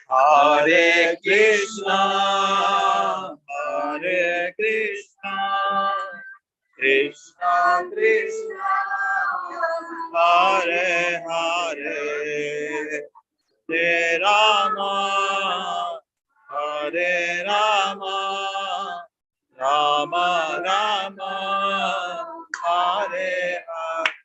Hare Krishna, Krishna Krishna, Hare Hare, Hare Rama, Hare Rama, Rama Rama, Hare Hare.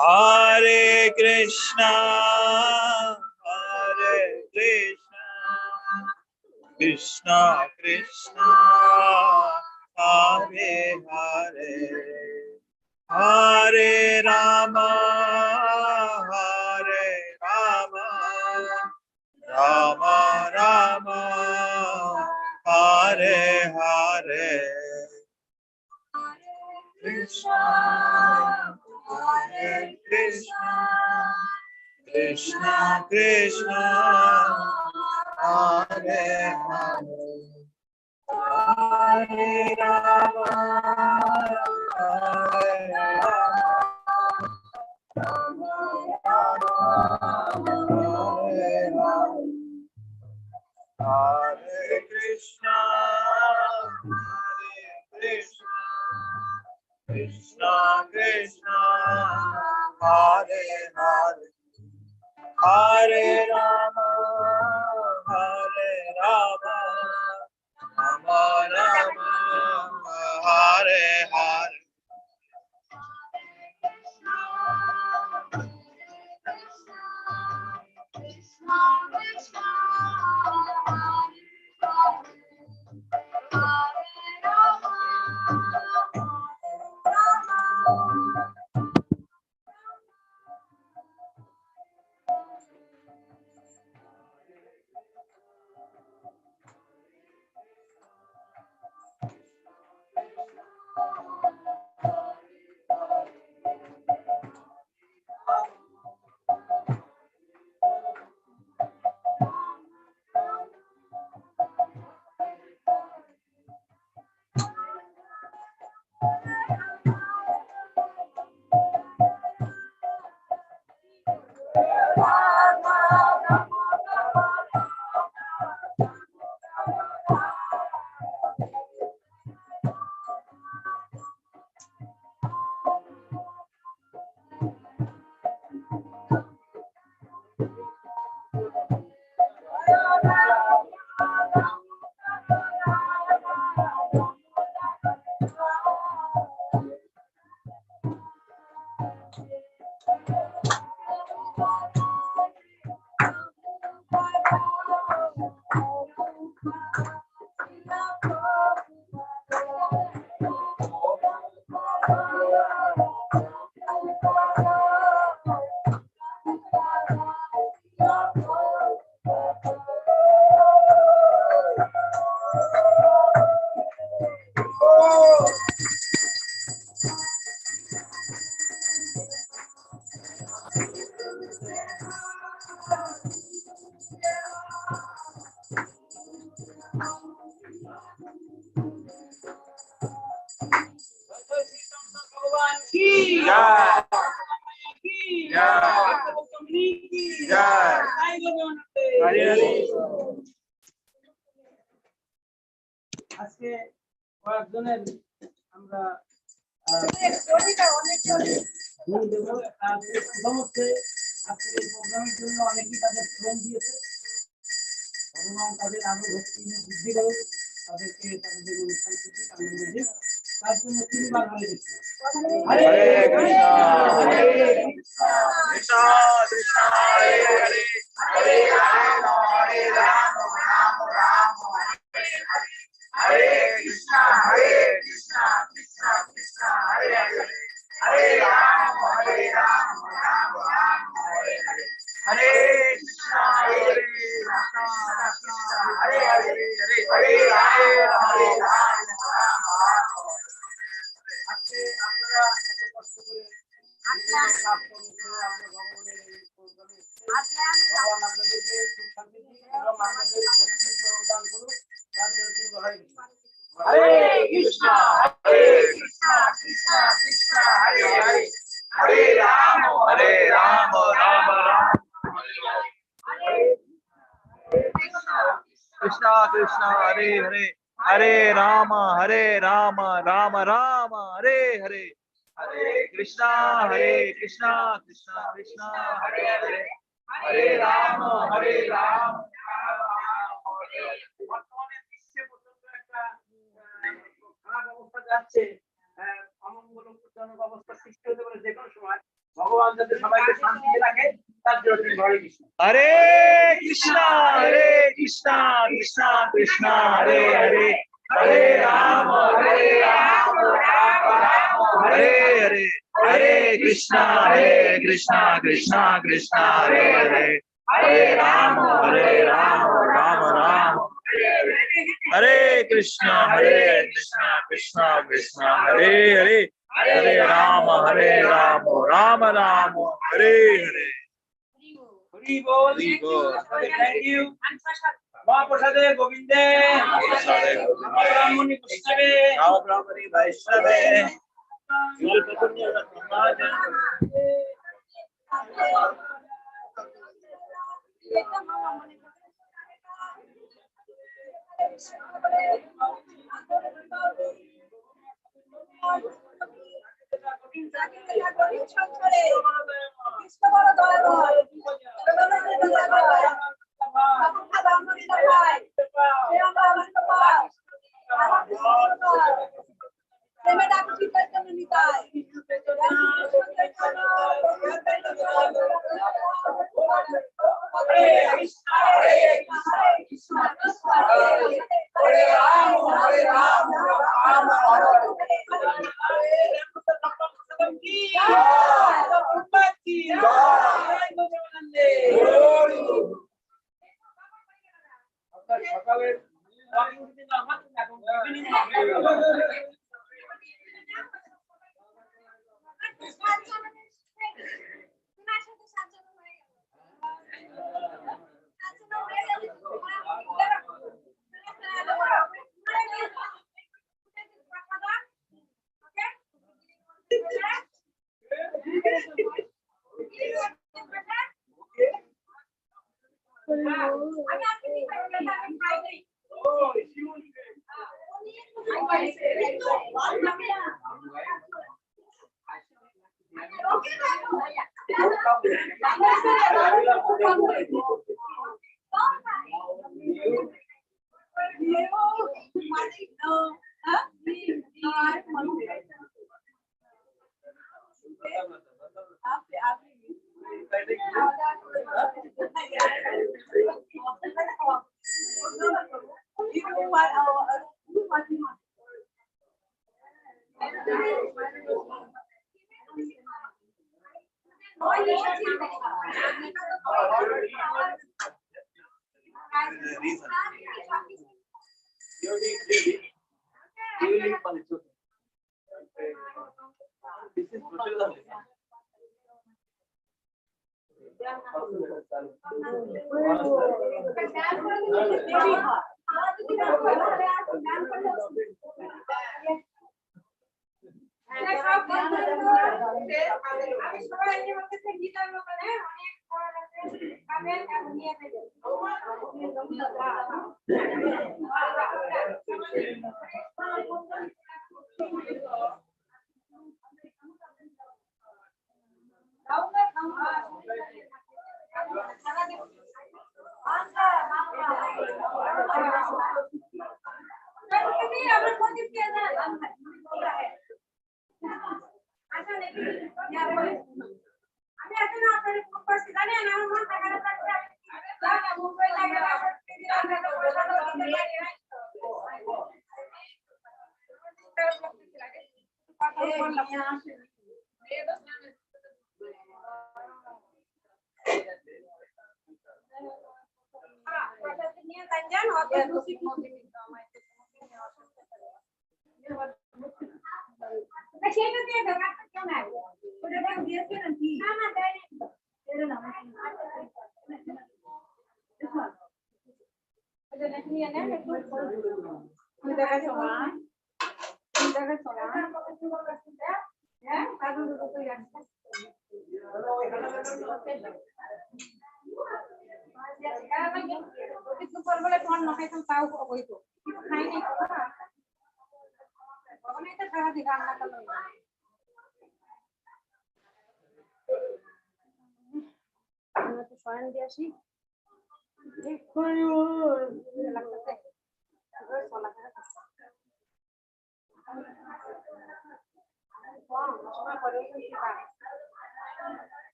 Hare Krishna, Krishna Krishna, Hare Hare, Hare Rama, Rama Rama, Hare Hare. Krishna, Hare Krishna, Krishna Krishna, Hare Hare, Hare Rama, Hare Rama, Rama Rama, Hare Krishna, Krishna Krishna, Hare Hare, Hare Rama, Hare Rama, Rama Rama, Hare Hare. আজকে কয়েকজনের আমরা আজকে এই প্রোগ্রামের জন্য অনেকেই তাদের শ্রম দিয়েছে। ভগবান তাদের আরো ভক্তি বৃদ্ধি করুক, তাদেরকে তাদের অনুষ্ঠান থেকে আনন্দ দিক। তার জন্য তিনবার হরে কৃষ্ণ, হরে কৃষ্ণ, হরে কৃষ্ণ, কৃষ্ণ কৃষ্ণ, হরে হরে, হরে রাম, হরে রাম, রাম রাম, হরে হরে, হরে কৃষ্ণ, কৃষ্ণ কৃষ্ণ, হরে হরে, হরে রাম, রাম রাম, হরে হরে, হরে কৃষ্ণ, কৃষ্ণ কৃষ্ণ, হরে হরে, হরে রাম, রাম রাম, হরে হরে। আজকে আপনারা এত কষ্ট করে কাজ করছেন, আপনার ভগবানের এই প্রোগ্রামে ভগবান আপনাদেরকে সুখ শান্তি এবং আপনাদের ভক্তি প্রদান করুন। তার জন্য তিনি হরে কৃষ্ণ, হরে কৃষ্ণ, কৃষ্ণ কৃষ্ণ, হরে হরে, হরে রাম, রাম রাম, হরে Krishna Krishna, Hare Hare, Hare Rama, Rama Rama, Hare Hare, Hare Krishna, Krishna Krishna, Hare Hare, Hare Rama, Rama বর্তমানে বিশ্বে পর্যন্ত একটা খারাপ অবস্থা যাচ্ছে, অমঙ্গলজনক অবস্থা সৃষ্টি হতে পারে যে কোনো সময়। ভগবান যাতে সবাইকে শান্তিতে রাখে তার জন্য তিনি হরে Krishna, Hare Krishna, Krishna Krishna, Hare Hare, Hare Rama, Rama Hare Hare, Hare Krishna, Krishna Krishna, Hare Hare, Hare Rama, Rama Rama Hare Krishna, Krishna Krishna, Hare Hare, Hare Rama, Rama Rama Hare Hare. Hari বল, thank you. মহাপ্রসাদে গোবিন্দে, ব্রাহ্মণী বৈষ্ণবে, ব্রাহ্মণী বৈষ্ণবে,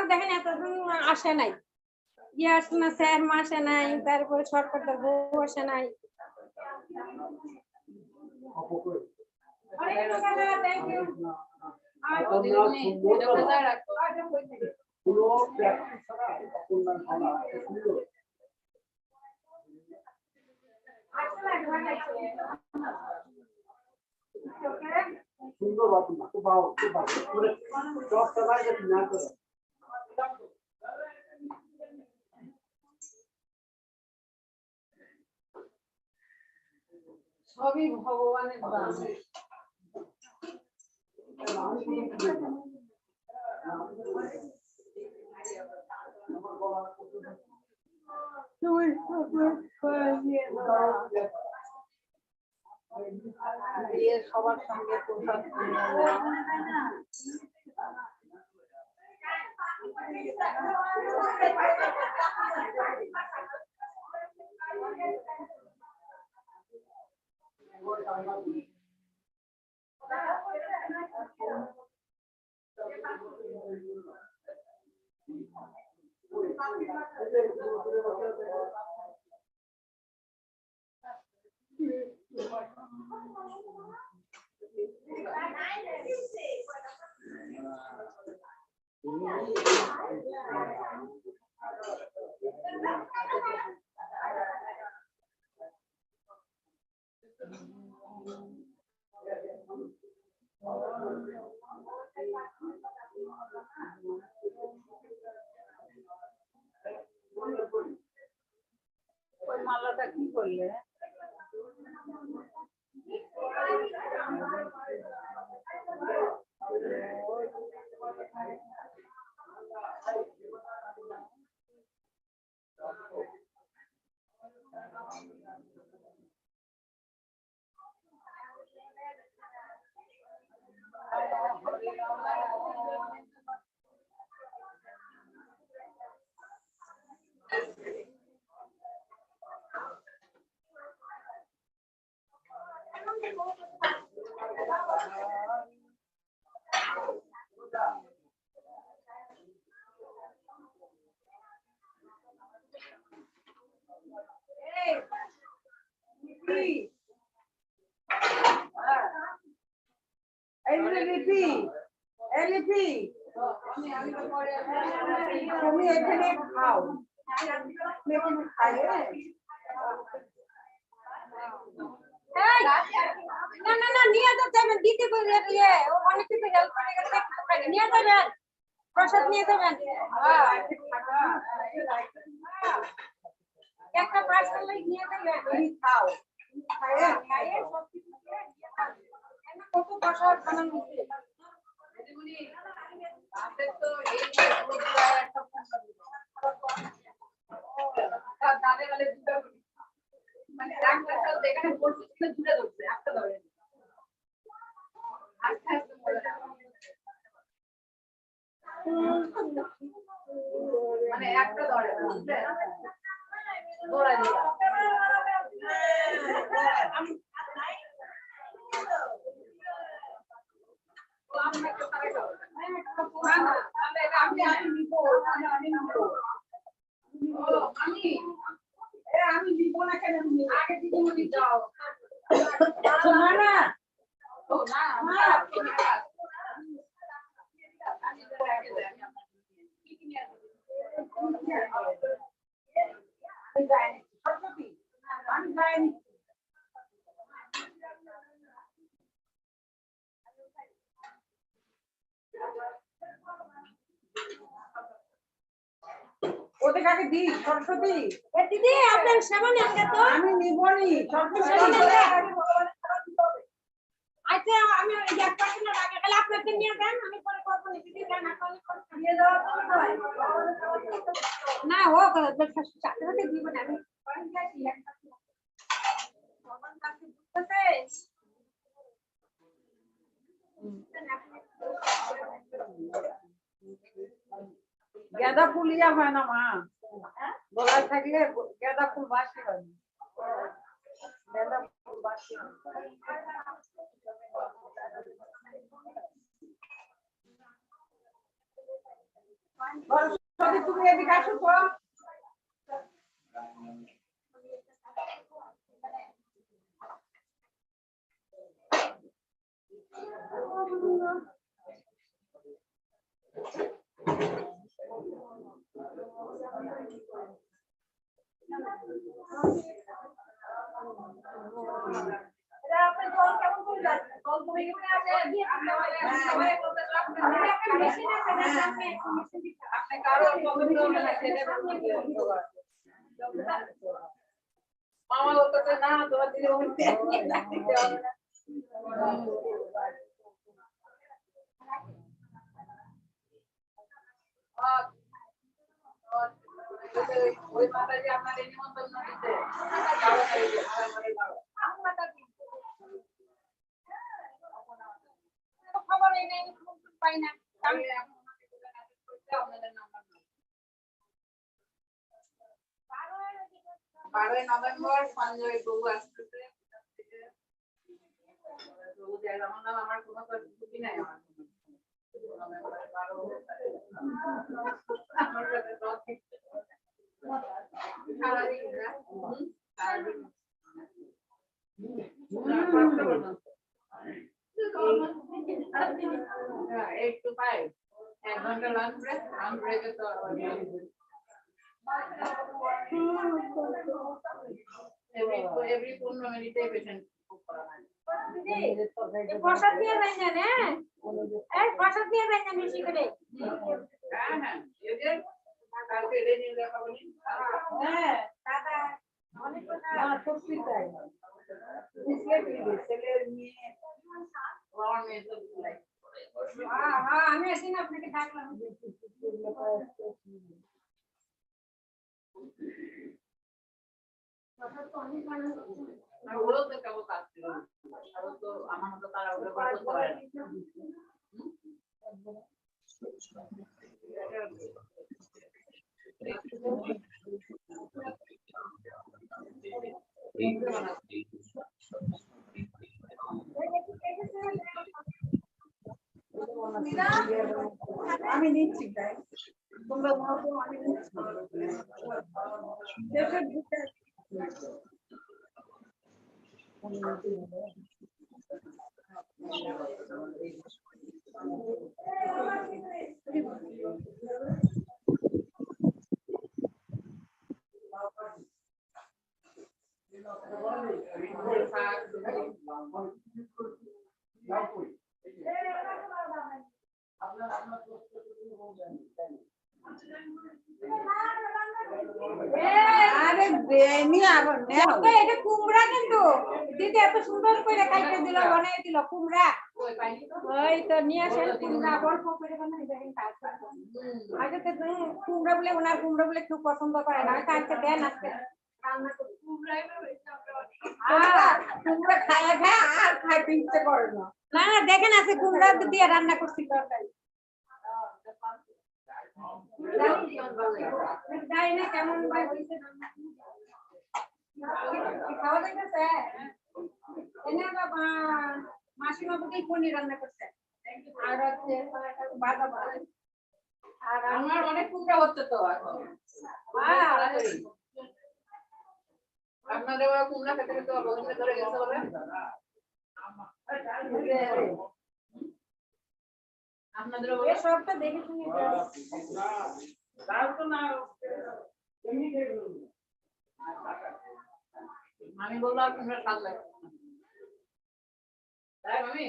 দেখেন এতদিন আসে নাই ইয়ে আসে না, স্যার আসে নাই, তারপরে সরকারদের বউ আসে নাই। সুন্দর বাথরুম খুব ভালো, খুব ভালো করে দশটা লাগে না করে সবই ভগবানের দান। সবার সঙ্গে প্রসাদ ওই মালাটা কি করলে? তুমি এখানে খাও, না না না নিয়ে যাবেন দিতে করে দিয়ে ও অনেক কিছু হেল্প করে গেছে নিয়ে যাবেন প্রসাদ নিয়ে যাবেন একটা পার্সেল নিয়ে যাবেন খাও খাইয়ে সব কিছু কত প্রসাদ বানানো হচ্ছে তো এই দাদা গেলে মানে একটা এখানে পড়ছে দুটো ধরছে একটা ধরে আস্তে আস্তে মানে একটা ধরে ধরে দিলাম আমি দিব না কেন আগে দিদিমণি যাও না আমি যাইনি ওদের কাকে দি সরস্বতী দিদি আপনার সামনে আগে তো আমি নিবনি সরস্বতী আচ্ছা আমি এক পার্সেন্ট আগে গেলে আপনাকে নিয়ে দেন আমি পরে করব না দিদি দেন আপনি দিয়ে দেওয়া না ও চাকরিতে দিব না আমি গাঁদা ফুল ইয়া হয় না মা গলায় থাকলে গাঁদা ফুল বাসি হয় গাঁদা ফুল বাসি সরস্বতী তুমি এদিকে আসো তো মামা বলতে না তোমার দিদি মাতাজি আপনাদের নিমন্ত্রণ দিতে খবর এই নেই পাই না আপনাদের নাম্বার 12 নভেম্বর সঞ্জয় বাবু আসতেছে বাবু যাই আমার নাম আমার কোনো ছুটি নাই আমার নভেম্বরে 12 আমার কাছে তো সারাদিন না সারাদিন 8 to 5 এক ঘন্টা লাঞ্চ ব্রেকে তো every 15 মিনিটে পেশেন্ট বুক করা হয় প্রসাদ দিয়ে দেন না এই প্রসাদ দিয়ে দেন না বেশি করে হ্যাঁ এই যে কালকে এনে নিয়ে দেখা বলি হ্যাঁ দাদা অনেক কথা না সত্যি তাই বুঝলে কি ছেলের নিয়ে হ্যাঁ আমি আসি না আপনাকে ডাকলাম ওরাও তো কেবল কাজ ছিল ওরা তো আমার মতো তারা ওরা করতে পারে আমি নিচ্ছি তাই তোমরা ভাবো আমি নিচ্ছি আরে বেনি আবার এটা কুমড়া কিন্তু দিদি এত সুন্দর করে কাইটে দিল বানাই দিল কুমড়া ওই তো নিয়ে আসেন কুমড়া অল্প করে বানাই দেখেন আগে তো কুমড়া বলে ওনার কুমড়া বলে খুব পছন্দ করে না কাইটে দেন আজকে রান্না করে কুমড়া খায় আর খাইতে ইচ্ছে করে না না দেখেন আছে কুমড়া দিয়ে রান্না করছি তরকারি জানি না কেমন হয়েছে খাওয়া দেখেছে এনে বাবা মাসিমা বুকেই পনির রান্না করছে আর হচ্ছে বাদাম আর আমার অনেক কুমড়া হচ্ছে তো এখন আপনাদের ওরা কুমড়া খেতে খেতে বন্ধে ধরে গেছে বলে আপনাদের ওই সবটা দেখে শুনে আমি বললাম কুমড়া স্বাদ লাগছে তাই মামি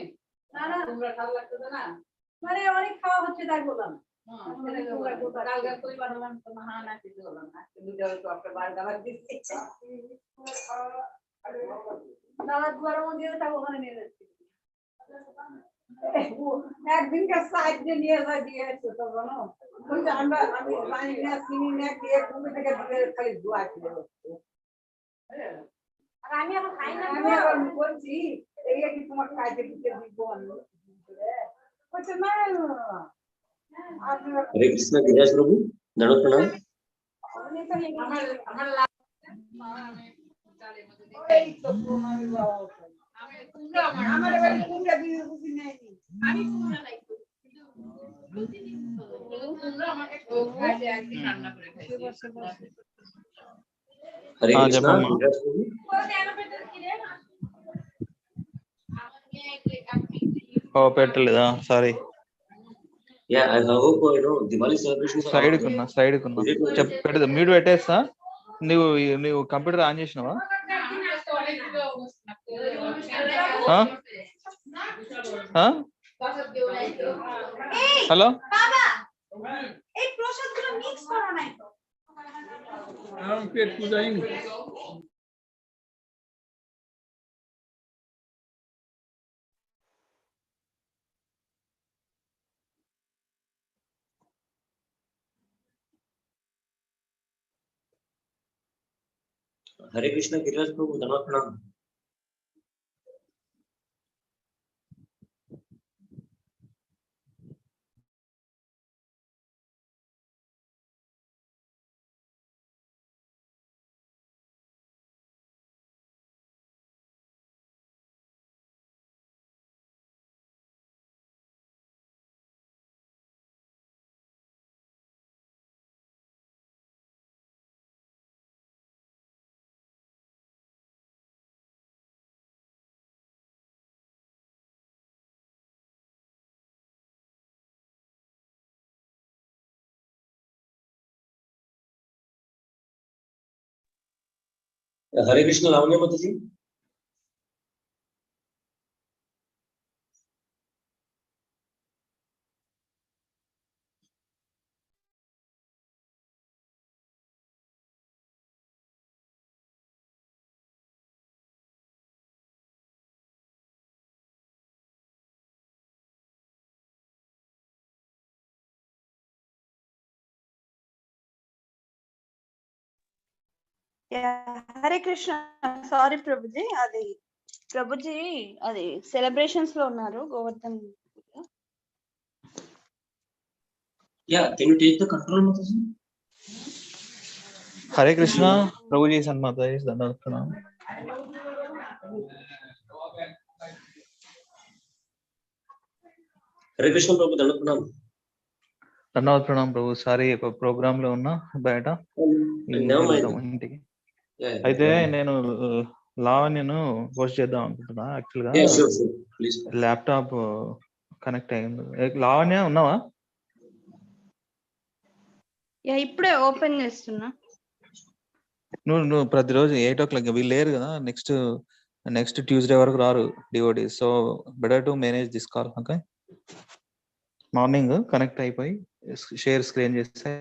না কুমড়া স্বাদ লাগতেছে না মানে অনেক খাওয়া হচ্ছে তাই বললাম কালকে তুই বানালাম তো না না কিছু বললাম না দুটো তো একটা বার গাবার দিচ্ছি দাদা দুয়ারের মধ্যে তাকে ওখানে নিয়ে যাচ্ছি একদিনকার সাইড নিয়ে যাই দিয়েছে তো জানো আমরা আমি পানি না চিনি না দিয়ে তুমি থেকে দিয়ে খালি দোয়া ছিল আর আমি এখন খাই না আমি এখন বলছি এই কি তোমার খাইতে দিতে দিব আমি বলছে না हरे कृष्ण गिरिराज प्रभु दंडो प्रणाम हरे कृष्ण गिरिराज प्रभु ఓ పెట్టలేదా sorry yeah I hope Diwali celebration side కున్నా చెప్పేది మ్యూట్ పెట్టేస్తా నువ్వు కంప్యూటర్ ఆన్ చేసినావా హలో এই প্রসাদগুলো মিক্স করো নাই তো পেট পূজাই Hare Krishna, Giriraj Prabhu, Dhanavad Pranam. Hare Krishna, Lavanya Mataji. Hare Krishna. Sorry Prabhuji, అది ప్రభుజీ అది సెలబ్రేషన్స్ లో ఉన్నారు Govardhan. Yeah, can you take the control, Mataji? हरे कृष्णा प्रभु जी सन्माता जी दंडवत प्रणाम. Hare Krishna, Prabhu, Dhanavad Pranam. दंडवत प्रणाम प्रभु. సారీ ప్రోగ్రామ్ లో ఉన్నా బయట Never mind. ఇంటికి. Yeah, అయితే never mind. నేను లావణ్యను పోస్ట్ చేద్దాం అనుకుంటున్నా. యాక్చువల్ గా Yeah, sure, sure. Please. Laptop connect అయింది. లావణ్య ఉన్నావా? ఇప్పుడే ఓపెన్ చేస్తున్నా. నువ్వు ప్రతిరోజు 8 o'clock వీళ్ళు లేరు కదా, నెక్స్ట్ ట్యూస్డే వరకు రారు devotee. So better to manage this call. Okay, morning connect అయిపోయి షేర్ స్క్రీన్ చేస్తే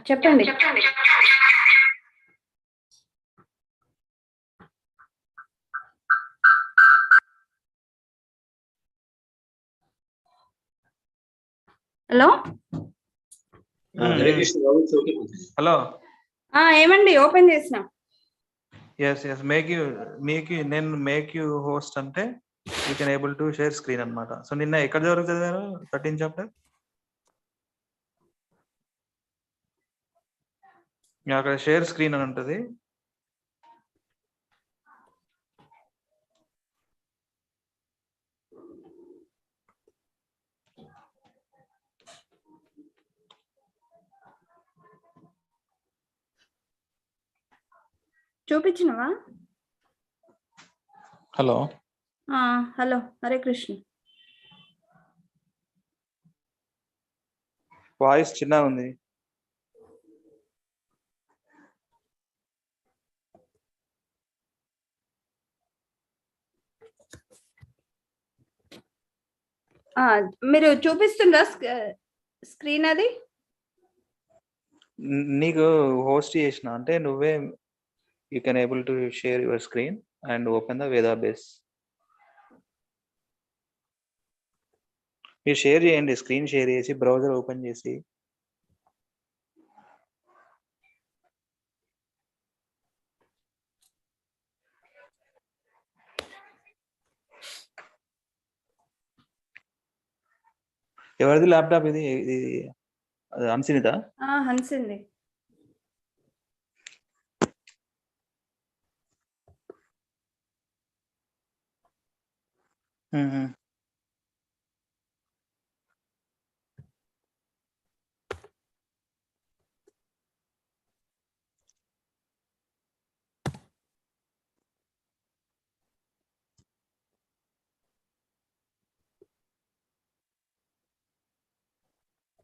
చెప్పండి. Hello Hare Krishna, Prabhu, it's okay, Mataji. Hello. ఏమండి ఓపెన్ చేసిన. ఎస్ నేను మేక్ యూ హోస్ట్ అంటే you can able to share screen అన్నమాట. So నిన్న ఎక్కడ వరకు చదివారు 13th చాప్టర్? అక్కడ షేర్ స్క్రీన్ అని ఉంటుంది. చూపించినవా? Hello hello, Hare Krishna. Voice చిన్నగా ఉంది. మీరు చూపిస్తుందా స్క్రీన్? అది నీకు హోస్ట్ చేసిన అంటే నువ్వే you can able to share your screen and open the Veda base. మీరు షేర్ చేయండి, స్క్రీన్ షేర్ చేసి బ్రౌజర్ ఓపెన్ చేసి. ఎవరిది ల్యాప్టాప్ ఇది? ఇది హన్సినిదా? హన్సింది.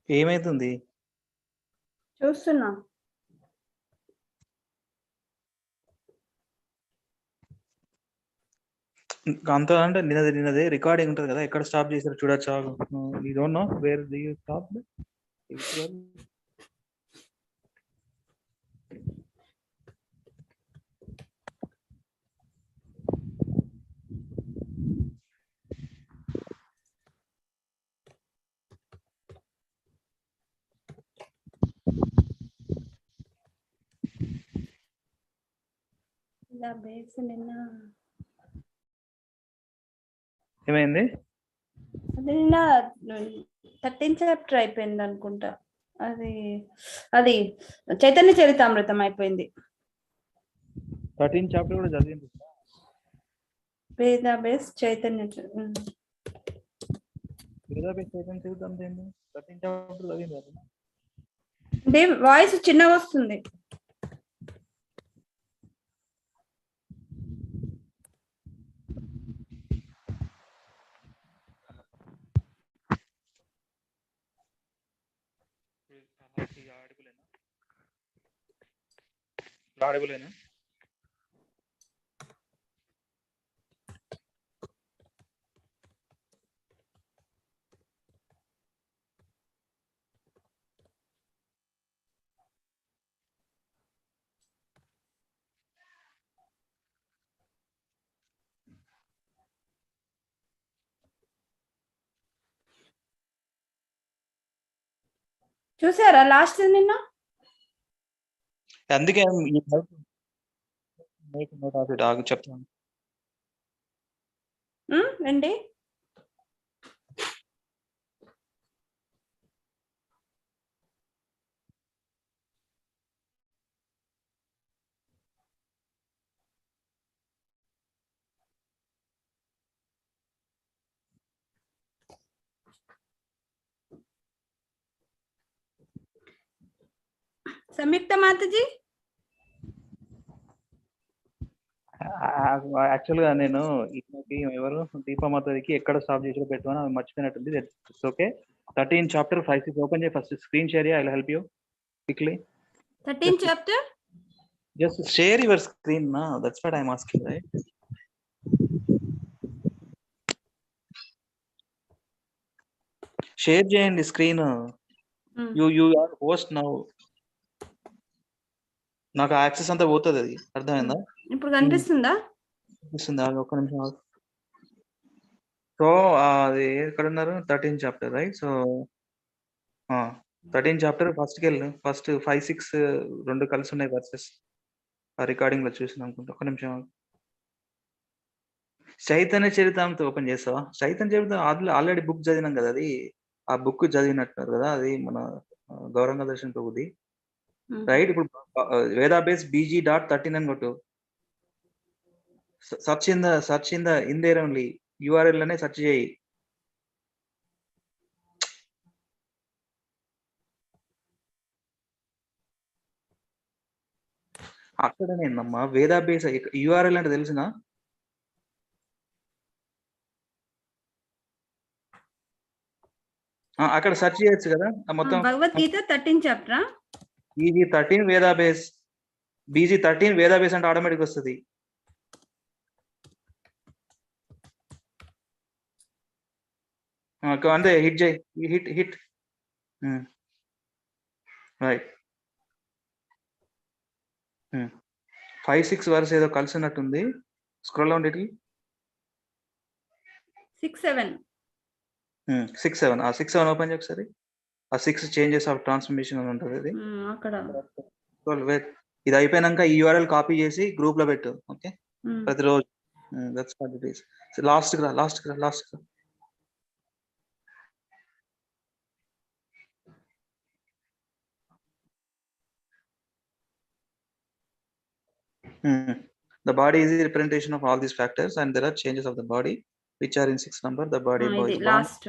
ఏమైతుంది? చూస్తున్నా. అంత అంటే నిన్నదే రికార్డింగ్ ఉంటుంది కదా, ఎక్కడ స్టాప్ చేశారు చూడొచ్చా? You don't know where do you stop? ఇలా బేస్ నిన్న ఏమైంది? అది నిన్న 13th చాప్టర్ అయిపోయింది అనుకుంటా. అది చైతన్య చరితామృతం అయిపోయింది. 13 చాప్టర్ కూడా చదివింది. వేదాబేస్ చైతన్య వేదాబేస్ చైతన్య చరితామృతం ఏంటి? 13 చాప్టర్ చదివింది కదా. అంటే వాయిస్ చిన్నగా వస్తుంది. ఆడిబులేనా? చూసారా లాస్ట్ నిన్న? అందుకే చెప్తాను. ఏంటి? సంయుక్త మాతజీ, యాక్చువల్గా నేను ఎవరు దీపమాతకి ఎక్కడ స్టాప్ చేసి పెట్టాను అది మర్చిపోయినట్టుంది. It's okay. 13 చాప్టర్ 5-6 ఓపెన్ చేయి. First screen share. I will help you quickly. 13th chapter. Just share your screen నా, that's what I am asking, right? Share చేయండి screen. You are host now. నాకు access అంతా పోతుంది, అది అర్థమైందా? ఇప్పుడు కనిపిస్తుందా? కనిపిస్తుంది. ఒక్క నిమిషం. సో అది ఎక్కడ ఉన్నారు? 13 చాప్టర్, రైట్? సో 13 చాప్టర్ ఫస్ట్కి వెళ్ళు. ఫస్ట్ 5-6 రెండు కలిసి ఉన్నాయి వర్సెస్. ఆ రికార్డింగ్ లో చూసిన అనుకుంటా. ఒక్క నిమిషం. చైతన్య చరితామృతం ఓపెన్ చేస్తావా? చైతన్య చరితం ఆల్రెడీ బుక్ చదివినాం కదా. అది ఆ బుక్ చదివినట్టున్నారు కదా, అది మన గౌరంగ దర్శన్ ప్రభుది, రైట్? ఇప్పుడు వేదాబేస్ BG.13 అని కొట్టు. Search in there only URL అనే సెర్చ్ చేయి. అక్కడనేనమ్మా వేదాబేస్ URL అంటే తెలిసిన. అక్కడ సెర్చ్ చేయొచ్చు కదా మొత్తం. Bhagavad Gita 13th chapter. BG13 వేదాబేస్. BG13 వేదాబేస్ అంటే ఆటోమేటిక్ వస్తుంది. అంతే, హిట్ చేయి. Hit right. 5-6 వరకు ఏదో కలిసి ఉన్నట్టుంది. Scroll down. 6-7 6, 7. ఆ 6, 7 ఓపెన్ చేయి ఒకసారి. ఆ 6 చేంజెస్ ఆఫ్ ట్రాన్స్ఫర్మేషన్ అని ఉంటుంది ఇది. అక్కడ ఇది అయిపోయినాక ఈ URL కాపీ చేసి గ్రూప్ లో పెట్టు. ఓకే, ప్రతిరోజు. That's what it is. Last కి రా. The body is the representation of all these factors, and there are changes of the body which are in 6 number. The body is born, last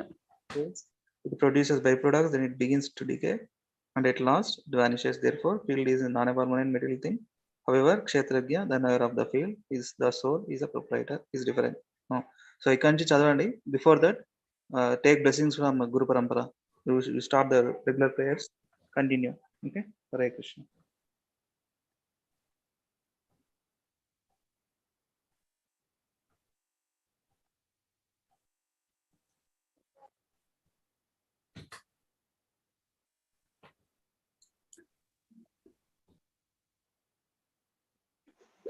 it produces byproducts, then it begins to decay, and at last it vanishes. Therefore, field is a non-permanent material thing. However, Kshetragya, the knower of the field, is the soul, is a proprietor, is different. So I can't chadavandi. Before that, take blessings from Guru Parampara. You start the regular prayers. Continue. Okay, Hare Krishna.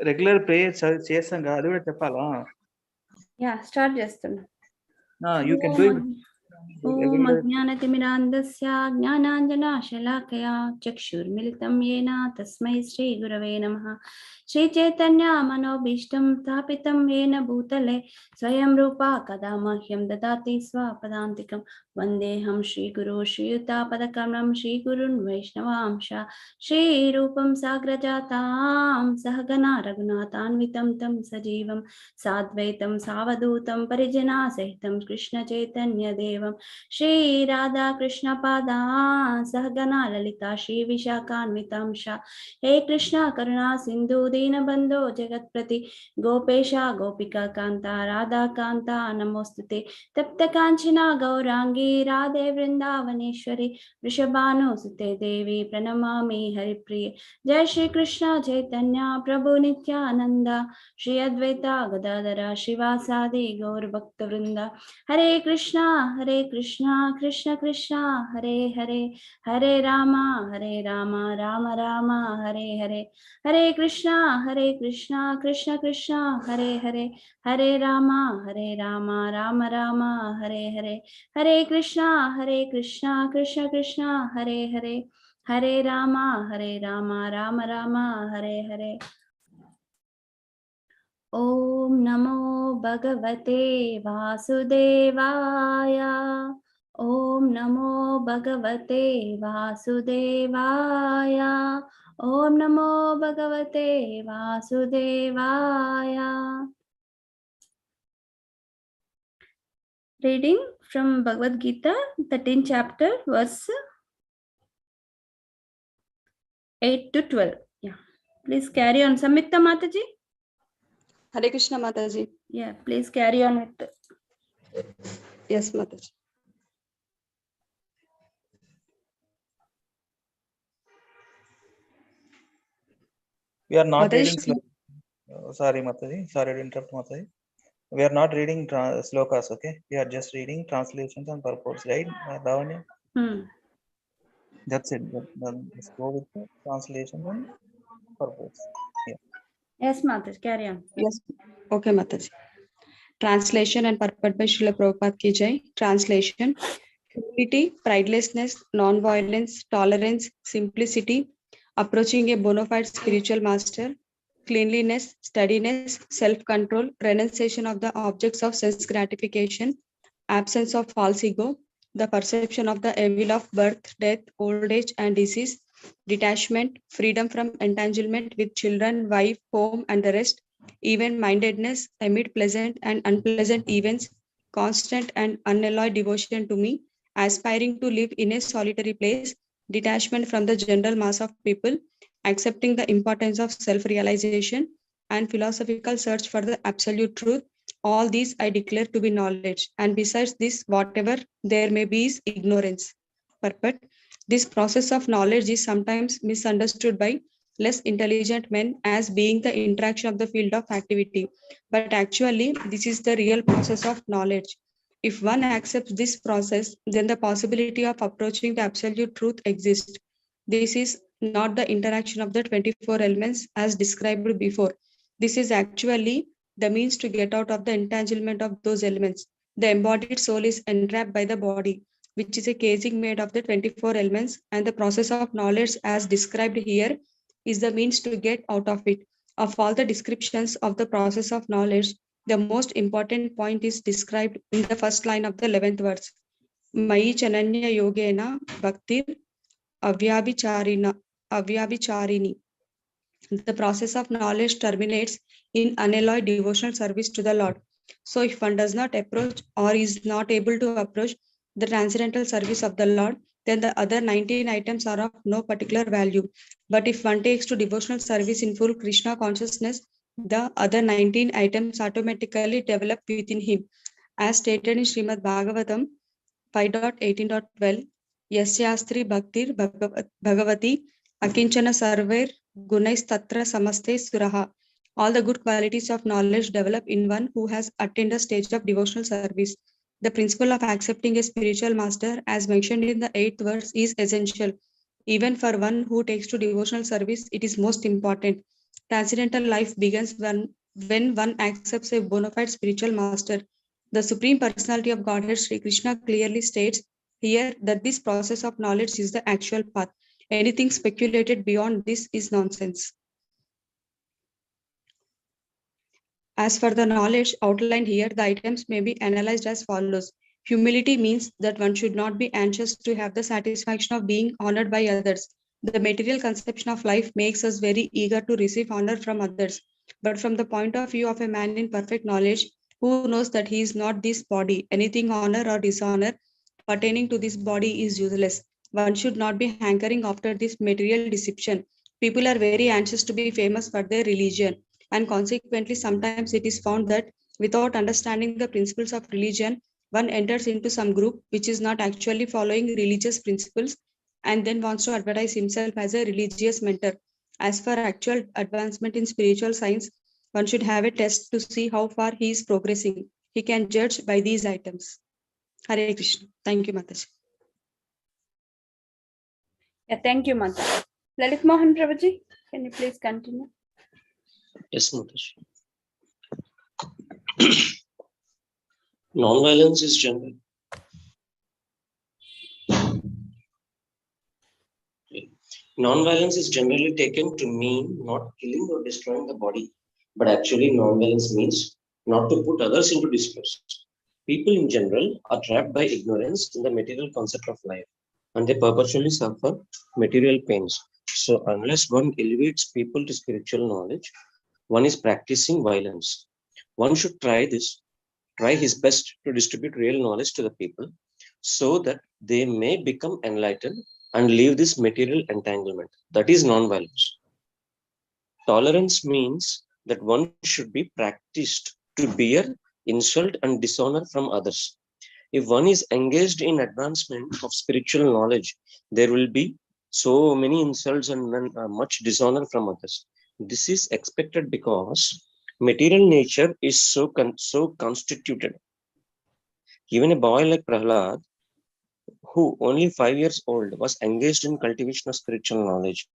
Regular prayer చేస్తాం కదా, అది కూడా చెప్పాలా? Start చేస్తున్నా. You can do it. ఓం అజ్ఞానతిమిరాంధస్య జ్ఞానాంజనాశలాకయా చక్షుర్మిలితం యేన తస్మై శ్రీ గురవే నమః. శ్రీ చైతన్య మనోభీష్టం స్థాపితం యేన భూతలే స్వయం రూపా కదా మహ్యం దదాతి స్వపదాంతికం. వందేహం శ్రీగురు శ్రీయుతాపదకమలం శ్రీగురున్ వైష్ణవాంశ శ్రీరూపం సాగ్రజాతాం సహగణా రఘునాథాన్వితం తం సజీవం సాద్వైతం సావధూతం పరిజనా సహితం కృష్ణ చైతన్య దేవం శ్రీ రాధా కృష్ణ పాదా సహగణా లలితా శ్రీ విశాఖాన్వితాంశ. హే కృష్ణ కరుణా సింధు దీనబంధో జగత్ప్రతి గోపేశ గోపికా కాంత రాధా కాంత నమోస్తుతే. తప్త కాంచన గౌరాంగి రాధే వృందావనేశ్వరి వృషభానుసుతే దేవి ప్రణమామి హరిప్రియ. జయ శ్రీ కృష్ణ చైతన్య ప్రభు నిత్యానంద శ్రీ అద్వైత గదాధర శివాసాది గౌర భక్త వృంద. హరే కృష్ణ కృష్ణ కృష్ణ హరే హరే హరే రామ రామ రామ హరే హరే. హరే కృష్ణ కృష్ణ కృష్ణ హరే హరే హరే రామ రామ రామ హరే హరే. హరే కృష్ణ కృష్ణ కృష్ణ హరే హరే హరే రామ రామ రామ హరే హరే. ఓం నమో భగవతే వాసుదేవాయ. ఓం నమో భగవతే వాసుదేవాయ. ఓం నమో భగవతే వాసుదేవాయ. Reading from Bhagavad Gita, 13th chapter, verse 8 to 12. Yeah, please carry on. Samyukta Mataji. Hare Krishna Mataji. Yeah, please carry on with. Yes, Mataji. We are not Mataji, reading sorry Mataji, sorry to interrupt Mataji. We are not reading slokas, okay? We are just reading translations and purports, right, Lavanya? That's it. Let's go with the translations and purports. Yeah. Yes, Mataji, carry on. Yes. Okay, Mataji. Translation and purport by Srila Prabhupada ki jai. Translation: humility, pridelessness, non-violence, tolerance, simplicity, approaching a bona fide spiritual master, cleanliness, steadiness, self-control, renunciation of the objects of sense gratification, absence of false ego, the perception of the evil of birth, death, old age, and disease, detachment, freedom from entanglement with children, wife, home, and the rest, even-mindedness amid pleasant and unpleasant events, constant and unalloyed devotion to me, aspiring to live in a solitary place, detachment from the general mass of people, accepting the importance of self-realization, and philosophical search for the absolute truth. All these I declare to be knowledge, and besides this, whatever there may be is ignorance. Purport: this process of knowledge is sometimes misunderstood by less intelligent men as being the interaction of the field of activity, but actually this is the real process of knowledge. If one accepts this process, then the possibility of approaching the absolute truth exists. This is not the interaction of the 24 elements as described before. This is actually the means to get out of the entanglement of those elements. The embodied soul is entrapped by the body, which is a casing made of the 24 elements, and the process of knowledge as described here is the means to get out of it. Of all the descriptions of the process of knowledge, the most important point is described in the first line of the 11th verse. Mayi chananya yogena bhaktir avyabhicharini. The process of knowledge terminates in unalloyed devotional service to the Lord. So, if one does not approach or is not able to approach the transcendental service of the Lord, then the other 19 items are of no particular value. But if one takes to devotional service in full Krishna consciousness, the other 19 items automatically develop within him. As stated in Srimad Bhagavatam 5.18.12, Yasyastri Bhaktir Bhagavati Akinchana Sarver Gunais Tatra Samaste Suraha. All the good qualities of knowledge develop in one who has attained a stage of devotional service. The principle of accepting a spiritual master, as mentioned in the 8th verse, is essential. Even for one who takes to devotional service, it is most important. Transcendental life begins when one accepts a bona fide spiritual master. The Supreme Personality of Godhead, Sri Krishna, clearly states here that this process of knowledge is the actual path. Anything speculated beyond this is nonsense. As for the knowledge outlined here, the items may be analyzed as follows. Humility means that one should not be anxious to have the satisfaction of being honored by others. The material conception of life makes us very eager to receive honor from others. But from the point of view of a man in perfect knowledge, who knows that he is not this body, anything honor or dishonor pertaining to this body is useless. One should not be hankering after this material deception. People are very anxious to be famous for their religion, and consequently, sometimes it is found that without understanding the principles of religion, one enters into some group which is not actually following religious principles and then wants to advertise himself as a religious mentor. As for actual advancement in spiritual science, one should have a test to see how far he is progressing. He can judge by these items. Hare Krishna. Thank you, Mataji. Yeah, thank you, Mata. Lalit Mohan Prabhuji, can you please continue? Yes, Mataji. Non-violence is general. Non-violence is generally taken to mean not killing or destroying the body, but actually non-violence means not to put others into distress. People in general are trapped by ignorance in the material concept of life, and they perpetually suffer material pains. So unless one elevates people to spiritual knowledge, one is practicing violence. One should try his best to distribute real knowledge to the people so that they may become enlightened and leave this material entanglement. That is non-violence. Tolerance means that one should be practiced to bear insult and dishonor from others. If one is engaged in advancement of spiritual knowledge, there will be so many insults and much dishonor from others. This is expected because material nature is so constituted. Even a boy like Prahlad, who only 5 years old was engaged in cultivation of spiritual knowledge,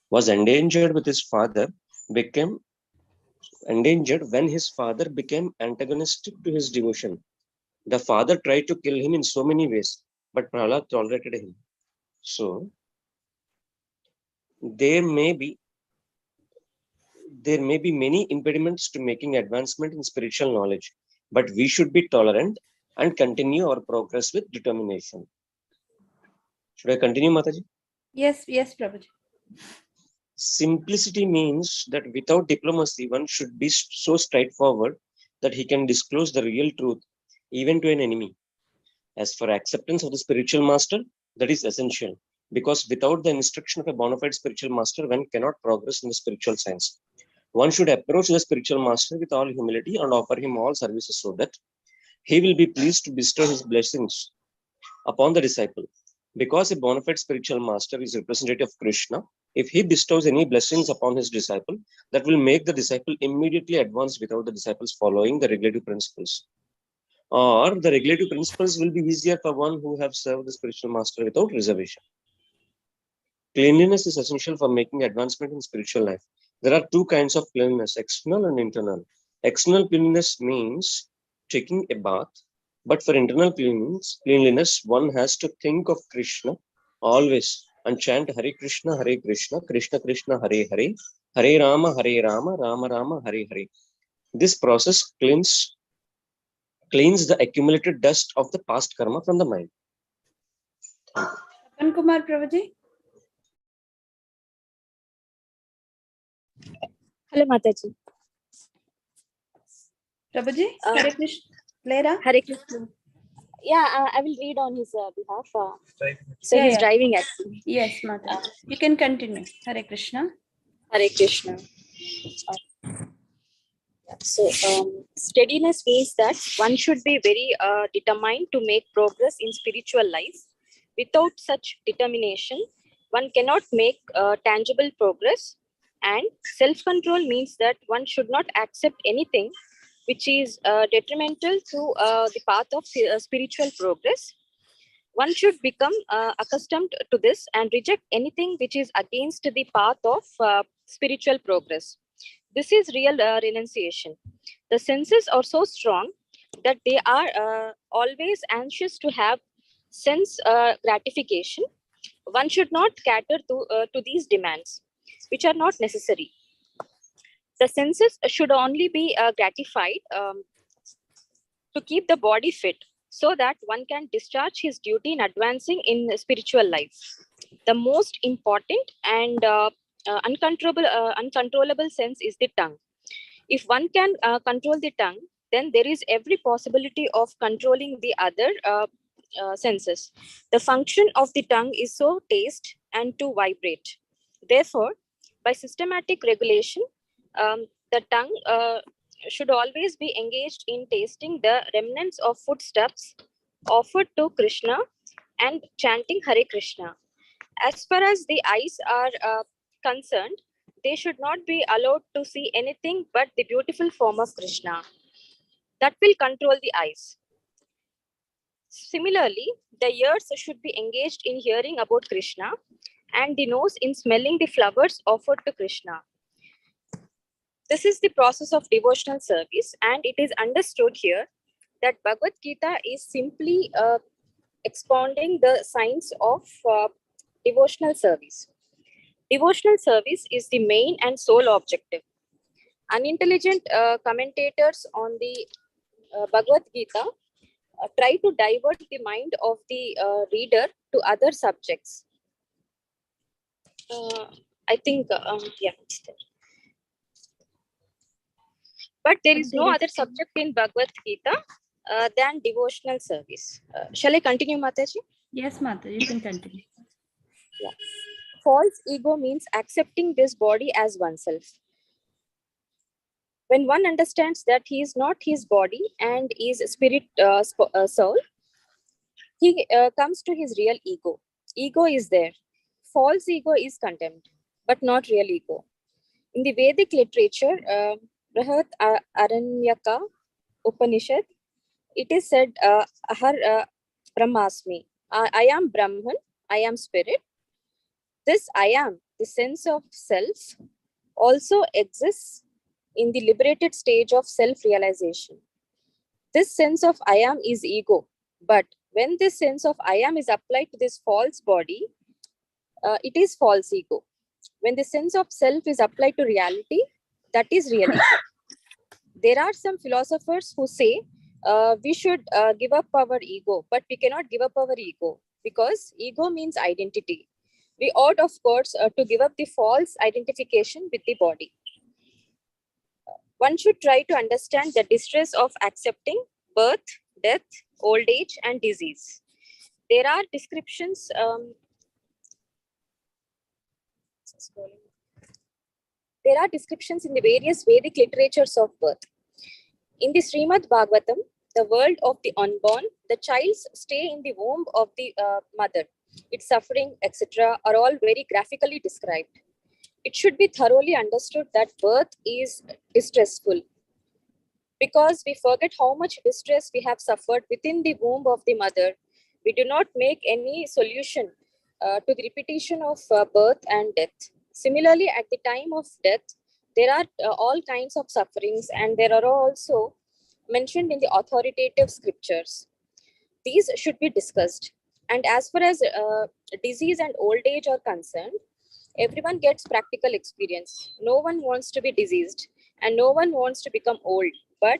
was endangered with his father, became endangered when his father became antagonistic to his devotion. The father tried to kill him in so many ways, but Prahlad tolerated him. So there may be many impediments to making advancement in spiritual knowledge, but we should be tolerant and continue our progress with determination. Should I continue, Mataji? Yes, Prabhuji. Simplicity means that without diplomacy, one should be so straightforward that he can disclose the real truth even to an enemy. As for acceptance of the spiritual master, that is essential, because without the instruction of a bona fide spiritual master, one cannot progress in the spiritual science. One should approach the spiritual master with all humility and offer him all services so that he will be pleased to bestow his blessings upon the disciple. Because a bona fide spiritual master is representative of Krishna, if he bestows any blessings upon his disciple, that will make the disciple immediately advance without the disciples following the regulative principles. Or the regulative principles will be easier for one who have served the spiritual master without reservation. Cleanliness is essential for making advancement in spiritual life. There are two kinds of cleanliness, external and internal. External cleanliness means taking a bath, But for internal cleanliness, one has to think of Krishna always and chant Hare Krishna, Krishna Krishna, Hare Hare, Hare Rama, Rama Rama, Hare Hare. This process cleans the accumulated dust of the past karma from the mind. Tapan Kumar Prabhuji. Hello, Mataji. Prabhuji, Hare Krishna. Lera? Hare Krishna. Yeah, I will read on his behalf. So Yeah, he's yeah. driving actually. Yes, Mataji. You can continue. Hare Krishna. Hare Krishna. So steadiness means that one should be very determined to make progress in spiritual life. Without such determination, one cannot make tangible progress. And self-control means that one should not accept anything which is detrimental to the path of spiritual progress. One should become accustomed to this and reject anything which is against the path of spiritual progress. This is real renunciation. The senses are so strong that they are always anxious to have sense gratification. One should not cater to these demands, which are not necessary. The senses should only be gratified to keep the body fit so that one can discharge his duty in advancing in spiritual life. The most important and uncontrollable sense is the tongue. If one can control the tongue, then there is every possibility of controlling the other senses. The function of the tongue is so taste and to vibrate. Therefore, by systematic regulation, the tongue should always be engaged in tasting the remnants of footsteps offered to Krishna and chanting Hare Krishna. As far as the eyes are concerned, they should not be allowed to see anything but the beautiful form of Krishna. That will control the eyes. Similarly, the ears should be engaged in hearing about Krishna and the nose in smelling the flowers offered to Krishna. This is the process of devotional service, and it is understood here that Bhagavad Gita is simply expounding the science of devotional service. Devotional service is the main and sole objective. Unintelligent commentators on the Bhagavad Gita try to divert the mind of the reader to other subjects. I think, yeah. But there is no other subject in Bhagavad Gita than devotional service. Shall I continue, Mataji? Yes, Mataji, you can continue. Yeah. False ego means accepting this body as oneself. When one understands that he is not his body and is spirit soul, he comes to his real ego. Ego is there. False ego is condemned, but not real ego. In the Vedic literature, Brahat Aranyaka Upanishad, it is said, Ahar Brahmasmi. I am Brahman, I am spirit. This I am, the sense of self, also exists in the liberated stage of self-realization. This sense of I am is ego, but when this sense of I am is applied to this false body, it is false ego. When the sense of self is applied to reality, that is real ego. There are some philosophers who say we should give up our ego, but we cannot give up our ego because ego means identity. We ought, of course, to give up the false identification with the body. One should try to understand the distress of accepting birth, death, old age, and disease. There are descriptions. There are descriptions in the various Vedic literatures of birth. In the Srimad Bhagavatam, the world of the unborn, the child's stay in the womb of the mother, its suffering, etc., are all very graphically described. It should be thoroughly understood that birth is distressful because we forget how much distress we have suffered within the womb of the mother. We do not make any solution to the repetition of birth and death. Similarly, at the time of death, there are all kinds of sufferings, and there are also mentioned in the authoritative scriptures. these should be discussed. And as far as disease and old age are concerned, everyone gets practical experience. No one wants to be diseased and no one wants to become old, but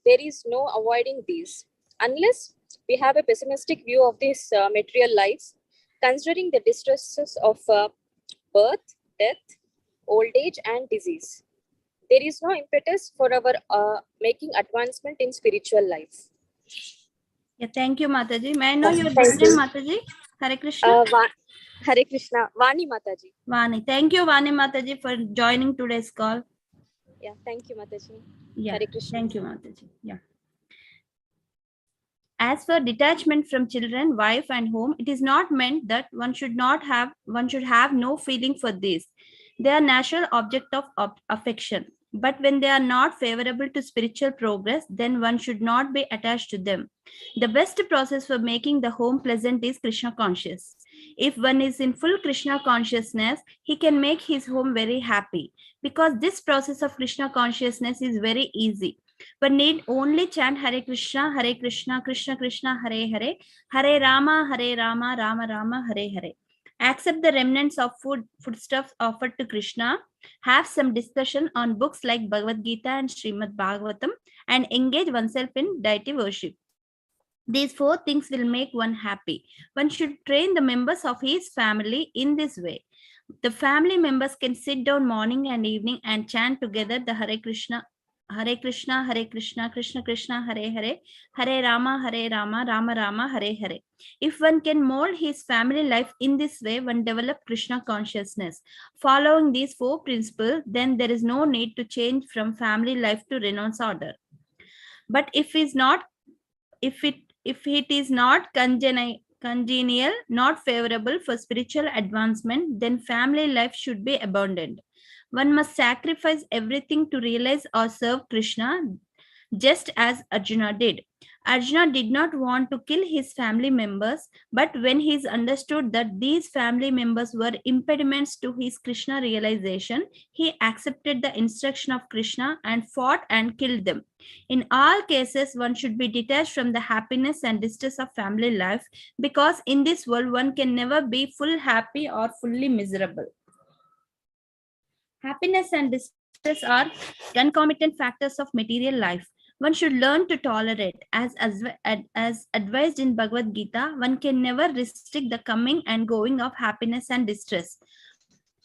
there is no avoiding these. Unless we have a pessimistic view of this material life, considering the distresses of birth, death, old age, and disease, there is no impetus for our making advancement in spiritual life. Yeah, thank you, Mataji. May I know your Thank good name, you. Mataji? Hare Krishna. Hare Krishna. Vani Mataji. Vani. Thank you, Vani Mataji, for joining today's call. Yeah, thank you, Mataji. Yeah, Hare Krishna. thank you, Mataji. Yeah. As for detachment from children, wife, and home, it is not meant that one should have no feeling for this. They are natural object of affection. But when they are not favorable to spiritual progress, then one should not be attached to them. The best process for making the home pleasant is Krishna conscious. If one is in full Krishna consciousness, he can make his home very happy. Because this process of Krishna consciousness is very easy. One need only chant Hare Krishna, Krishna Krishna, Hare Hare, Hare Rama, Rama Rama, Hare Hare. Accept the remnants of foodstuffs offered to Krishna. Have some discussion on books like Bhagavad Gita and Srimad Bhagavatam, and engage oneself in deity worship. These 4 things will make one happy. One should train the members of his family in this way. The family members can sit down morning and evening and chant together the Hare Krishna, Krishna Krishna, Hare Hare, Hare Rama, Rama Rama, Hare Hare. If one can mold his family life in this way, one develop Krishna consciousness. Following these 4 principles, then there is no need to change from family life to renounce order. But if it is not congenial, not favorable for spiritual advancement, then family life should be abandoned. One must sacrifice everything to realize or serve Krishna, just as Arjuna did. Arjuna did not want to kill his family members, but when he understood that these family members were impediments to his Krishna realization, he accepted the instruction of Krishna and fought and killed them. In all cases, one should be detached from the happiness and distress of family life, because in this world, one can never be full happy or fully miserable. Happiness and distress are concomitant factors of material life. One should learn to tolerate. As advised in Bhagavad Gita, one can never restrict the coming and going of happiness and distress.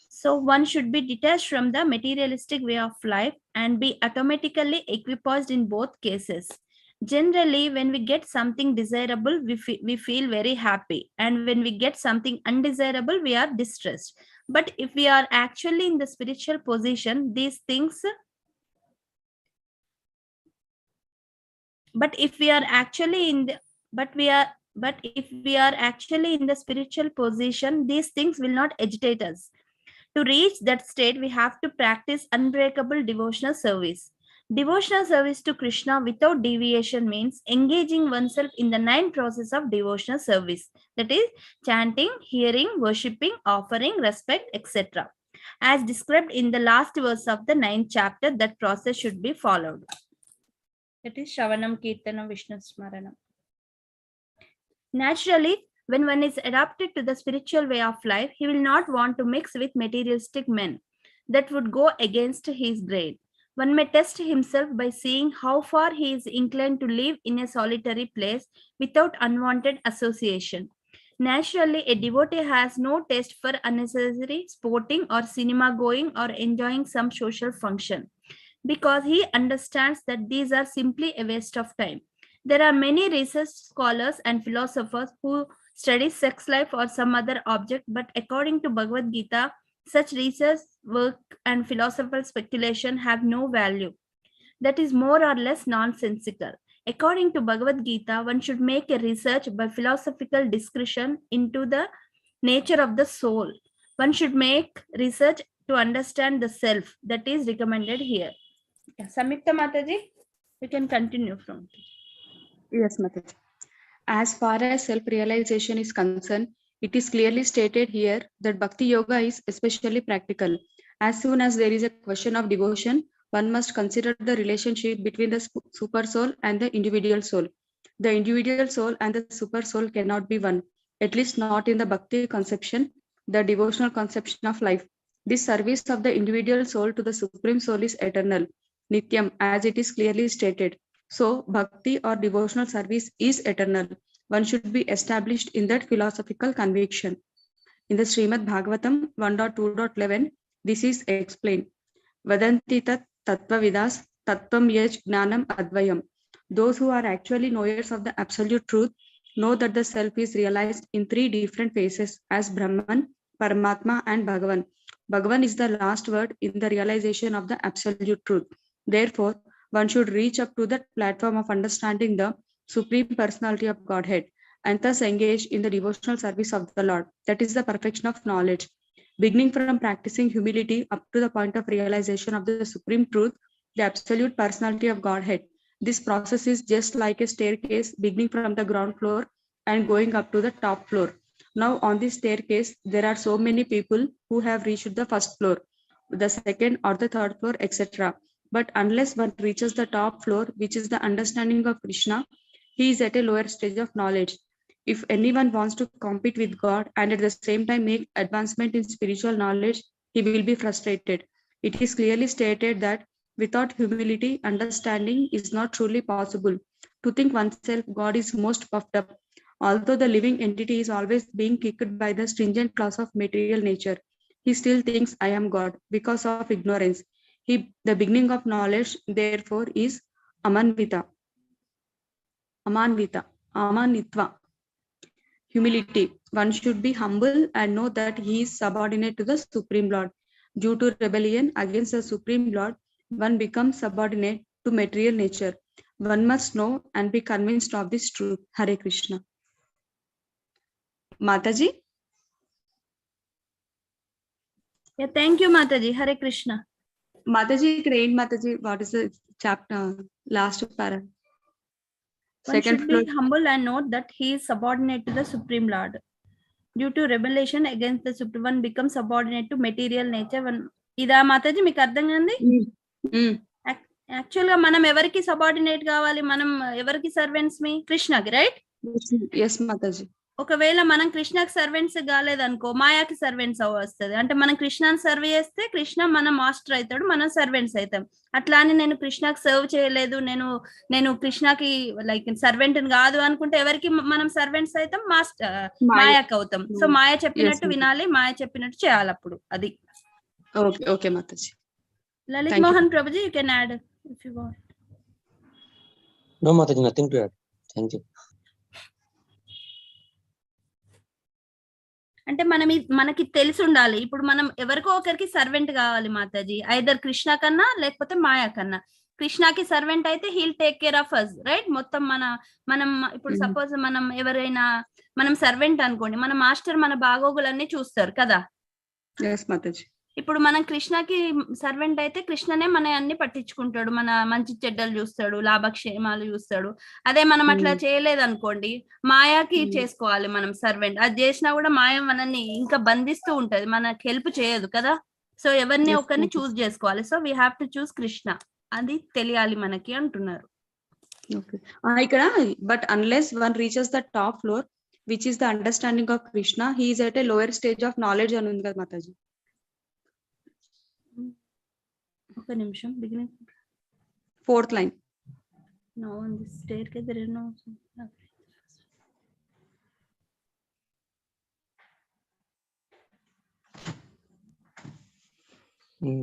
So one should be detached from the materialistic way of life and be automatically equipoised in both cases. Generally, when we get something desirable, we feel very happy. And when we get something undesirable, we are distressed. But if we are actually in the spiritual position, these things... But if we are actually in the spiritual position, these things will not agitate us. To reach that state, we have to practice unbreakable devotional service. Devotional service to Krishna without deviation means engaging oneself in the 9 processes of devotional service. That is, chanting, hearing, worshipping, offering, respect, etc. As described in the last verse of the 9th chapter, that process should be followed. That is Shravanam, Kirtanam, Vishnu Smaranam. Naturally, when one is adapted to the spiritual way of life, he will not want to mix with materialistic men. That would go against his brain. One may test himself by seeing how far he is inclined to live in a solitary place without unwanted association. Naturally, a devotee has no taste for unnecessary sporting or cinema going or enjoying some social function, because he understands that these are simply a waste of time. There are many research scholars and philosophers who study sex life or some other object, but according to Bhagavad Gita, such research work and philosophical speculation have no value. That is more or less nonsensical. According to Bhagavad Gita, one should make a research by philosophical discussion into the nature of the soul. One should make research to understand the self. That is recommended here. Samyukta Mataji, you can continue from. Yes, Mataji. As far as self-realization is concerned, it is clearly stated here that Bhakti Yoga is especially practical. As soon as there is a question of devotion, one must consider the relationship between the super soul and the individual soul. The individual soul and the super soul cannot be one, at least not in the bhakti conception, the devotional conception of life. This service of the individual soul to the supreme soul is eternal, nityam, as it is clearly stated. So, bhakti or devotional service is eternal. One should be established in that philosophical conviction. In the Srimad Bhagavatam 1.2.11, this is explained. Vadanti tat tattvavidas tattvam yaj gnanam advayam. Those who are actually knowers of the absolute truth know that the self is realized in three different phases as Brahman, Paramatma, and Bhagavan. Bhagavan is the last word in the realization of the absolute truth. Therefore, one should reach up to that platform of understanding the Supreme Personality of Godhead and thus engage in the devotional service of the Lord. That is the perfection of knowledge. Beginning from practicing humility up to the point of realization of the supreme truth, the absolute personality of Godhead. This process is just like a staircase beginning from the ground floor and going up to the top floor. Now on this staircase, there are so many people who have reached the first floor, the second or the third floor, etc. But unless one reaches the top floor, which is the understanding of Krishna, he is at a lower stage of knowledge. If anyone wants to compete with God and at the same time make advancement in spiritual knowledge, he will be frustrated. It is clearly stated that without humility, understanding is not truly possible. To think oneself God is most puffed up. Although the living entity is always being kicked by the stringent class of material nature, he still thinks I am God because of ignorance. The beginning of knowledge, therefore, is amanvita, amanitva. Humility. One should be humble and know that he is subordinate to the Supreme Lord. Due to rebellion against the Supreme Lord, one becomes subordinate to material nature. One must know and be convinced of this truth. Hare Krishna. Mataji? Yeah, thank you, Mataji. Hare Krishna. Mataji, great Mataji. What is the chapter? Last para. One Second should floor. be humble and note that he is subordinate to the Supreme Lord. Due to rebellion against the Supreme One becomes subordinate to material nature. Ida Mataji, మీకు అర్థం కాంది? Actual గా మనం ఎవరికి subordinate కావాలి? మనం ఎవరికి servants మీ? కృష్ణకి, right? Yes, Mataji. ఒకవేళ మనం కృష్ణకి సర్వెంట్స్ కాలేదనుకో, మాయాకి సర్వెంట్స్ వస్తుంది. అంటే మనం కృష్ణని సర్వ్ చేస్తే కృష్ణ మన మాస్టర్ అవుతాడు, మనం సర్వెంట్స్ అవుతాం. అట్లా అని నేను కృష్ణకి సర్వ్ చేయలేదు, నేను కృష్ణకి లైక్ సర్వెంట్ కాదు అనుకుంటే ఎవరికి మనం సర్వెంట్స్ అవుతాం? మాయాకి అవుతాం. సో మాయ చెప్పినట్టు వినాలి, మాయ చెప్పినట్టు చేయాలి. అప్పుడు అది. Okay, Mataji. Lalit Mohan Prabhuji, you can add if you want. No, Mataji, nothing to add. Thank you. అంటే మనకి తెలిసి ఉండాలి. ఇప్పుడు మనం ఎవరికో ఒకరికి సర్వెంట్ కావాలి మాతాజీ, ఐదర్ కృష్ణ కన్నా లేకపోతే మాయా కన్నా. కృష్ణకి సర్వెంట్ అయితే he'll take care of us, right? మొత్తం మనం ఇప్పుడు సపోజ్ మనం సర్వెంట్ అనుకోండి, మన మాస్టర్ మన బాగోగులన్నీ చూస్తారు కదా. ఇప్పుడు మనం కృష్ణకి సర్వెంట్ అయితే కృష్ణనే మన అన్ని పట్టించుకుంటాడు, మన మంచి చెడ్డలు చూస్తాడు, లాభక్షేమాలు చూస్తాడు. అదే మనం అట్లా చేయలేదు అనుకోండి, మాయాకి చేసుకోవాలి మనం సర్వెంట్. అది చేసినా కూడా మాయ మనల్ని ఇంకా బంధిస్తూ ఉంటది, మనకి హెల్ప్ చేయదు కదా. సో ఎవరిని ఒకరిని చూస్ చేసుకోవాలి. So we have to choose Krishna, అది తెలియాలి మనకి అంటున్నారు. ఇక్కడ but unless one reaches the top floor which is the understanding of Krishna, he is at a lower stage of knowledge అని ఉంది కదా మాతాజీ. ఒక నిమిషం, beginning 4th line. No, on this staircase there is no.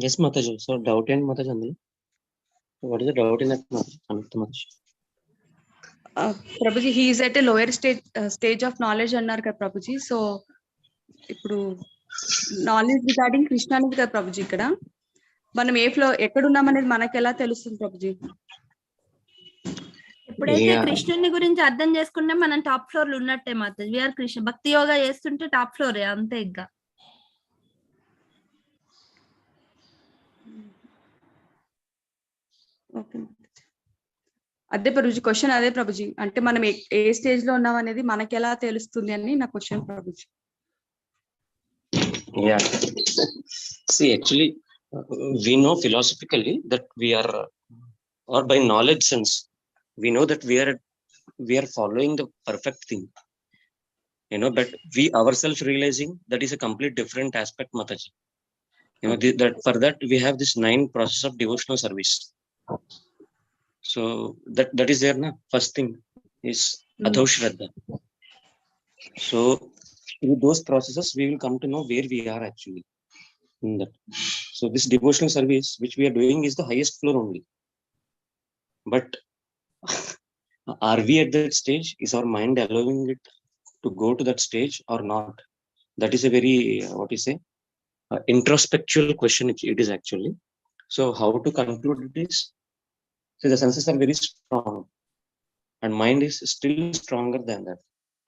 Yes, Mataji. So doubt and Mataji andalo. What is the doubt in that, Mataji? Prabhuji, he is at a lower stage of knowledge annar kada Prabhuji. So ఇప్పుడు knowledge regarding Krishna అనేది కదా ప్రభుజీ. ఇక్కడ మనం ఏ flow ఎక్కడున్నాం అనేది మనకి ఎలా తెలుస్తుంది ప్రభుజీ? ఎప్పుడైతే కృష్ణుని గురించి అర్థం చేసుకుంటే మనం టాప్ ఫ్లోర్ లో ఉన్నట్టే మాత్రం. వీఆర్ కృష్ణ భక్తి యోగా చేస్తుంటే టాప్ ఫ్లోర్ అంతే. ఇంకా అదే ప్రభుజీ క్వశ్చన్, అదే ప్రభుజీ. అంటే మనం ఏ స్టేజ్ లో ఉన్నాం అనేది మనకి ఎలా తెలుస్తుంది అని నా question Prabhuji. Yeah. See, actually, we know philosophically that we are, or by knowledge sense, we know that we are at we are following the perfect thing, but we ourselves realizing that is a complete different aspect, Mataji. That for that we have this 9 process of devotional service. So that is there, na? First thing is Adho Shraddha. So through those processes, we will come to know where we are actually in that. So this devotional service, which we are doing, is the highest floor only. But are we at that stage? Is our mind allowing it to go to that stage or not? That is a very, introspectual question. It is actually. So how to conclude it is, so the senses are very strong, and mind is still stronger than that.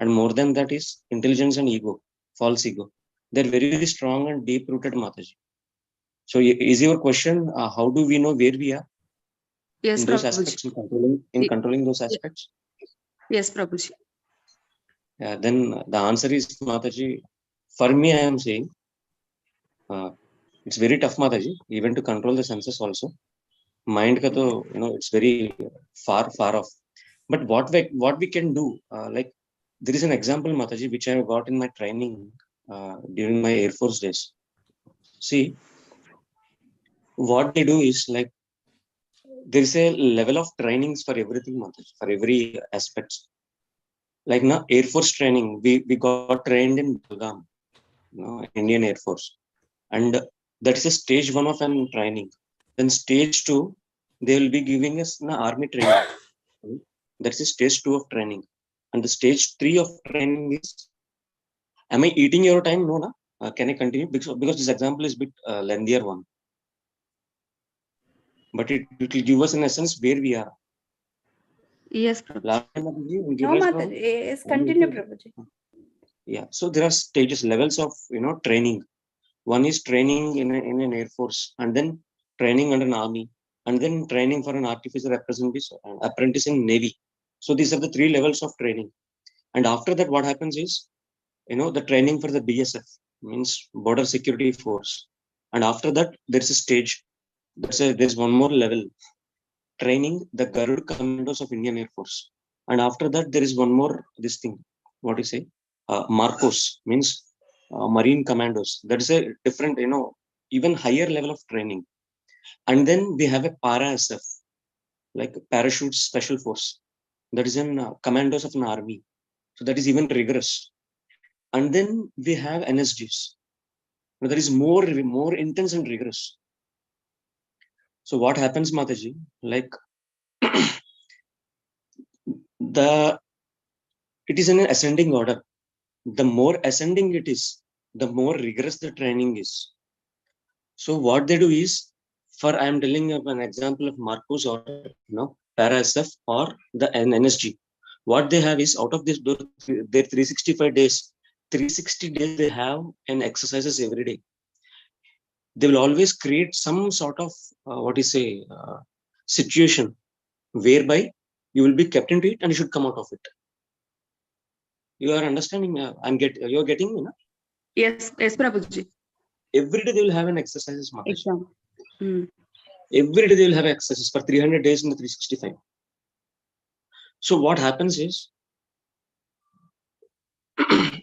And more than that is intelligence and ego, false ego. They're very, very strong and deep rooted, Mataji. So is your question, how do we know where we are? Yes, in those Prabhuji. aspects, in controlling those aspects? Yes, Prabhuji. Yeah, then the answer is, Mataji, for me, I am saying, it's very tough, Mataji, even to control the senses also. Mind ka to, it's very far off. But what we can do, like there is an example, Mataji, which I got in my training during my Air Force days. See, what they do is like there is a level of trainings for everything, Mataji, for every aspect. Like now, Air Force training, we got trained in Belgaum, Indian Air Force, and that is a stage 1 of an training. Then stage 2, they will be giving us an army training. That's a stage 2 of training, and the stage 3 of training is. Am I eating your time? No, na. Can I continue? Because this example is a bit lengthier one, but it will give us in essence where we are. Yes, Prabhuji. Last time, we No, Mataji. Yes, continue, Prabhuji. Yeah. So there are stages, levels of training. One is training in an Air Force, and then training under an army, and then training for an artificer apprentice in Navy. So these are the 3 levels of training. And after that, what happens is, the training for the BSF, means Border Security Force. And after that, there's a stage. There's one more level, training the Garud Commandos of Indian Air Force. And after that, there is one more, this thing, what do you say? Marcos, means Marine Commandos. That is a different, even higher level of training. And then we have a Para SF, like Parachute Special Force. That is in commandos of an army. So that is even rigorous. And then we have NSGs. That is more intense and rigorous. So what happens, Mataji? Like it is in an ascending order. The more ascending it is, the more rigorous the training is. So what they do is, I am telling you an example of Marcos or Para SF or the NSG. What they have is, out of this, their 365 days, 360 days they have an exercises every day. They will always create some sort of situation whereby you will be kept into it and you should come out of it. You are understanding? You're getting, Yes, Prabhuji. Every day they will have an exercises, Mataji. Exam. Every day they will have exercises for 300 days in the 365. So what happens is,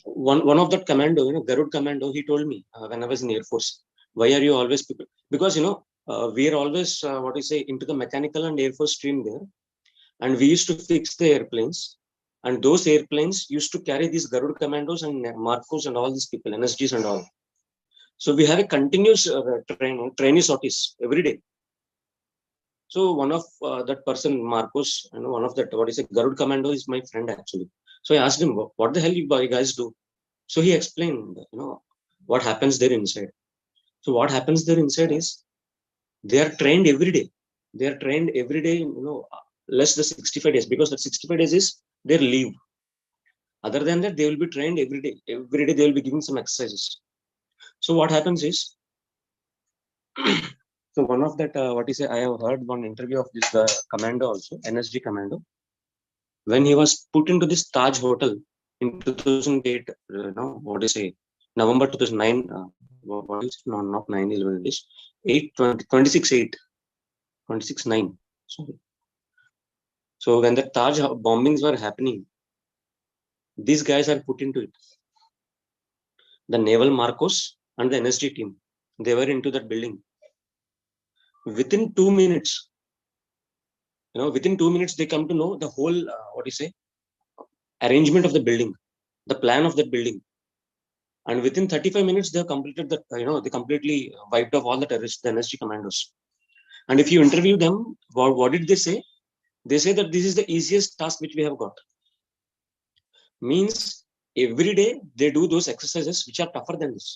one of that commando, Garud Commando, he told me when I was in Air Force, why are you always people? Because we are always into the mechanical and Air Force stream there, and we used to fix the airplanes, and those airplanes used to carry these Garud Commandos and Marcos and all these people, NSGs and all. So we have a continuous trainee sorties every day. So one of that person, Marcos, one of that Garud Commando is my friend actually. So I asked him, what the hell you guys do? So he explained, what happens there inside. So what happens there inside is, they are trained every day. They are trained every day, less than 65 days, because that 65 days is their leave. Other than that, they will be trained every day. Every day they will be giving some exercises. So what happens is, so one of that, I have heard one interview of this commando also, NSG commando. When he was put into this Taj Hotel in 2008, November 2009, what is it? No, not 9/11, it is 8/26/8, 26/9. Sorry. So when the Taj bombings were happening, these guys are put into it. The naval Marcos and the NSG team, they were into that building. Within 2 minutes, within 2 minutes, they come to know the whole, arrangement of the building, the plan of that building. And within 35 minutes, they have completed that, they completely wiped off all the terrorists, the NSG commandos. And if you interview them, what did they say? They say that this is the easiest task which we have got. Means every day they do those exercises which are tougher than this.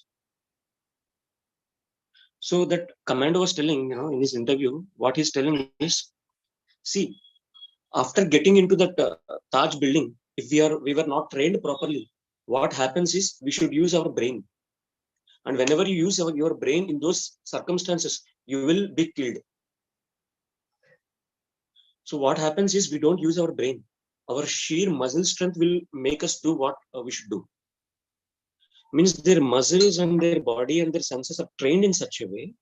So that commander was telling, in his interview, what he's telling is, see, after getting into that Taj building, if we were not trained properly, what happens is we should use our brain. And whenever you use your brain in those circumstances, you will be killed. So what happens is we don't use our brain. Our sheer muscle strength will make us do what we should do. Means their muscles and their body and their senses are trained in such a way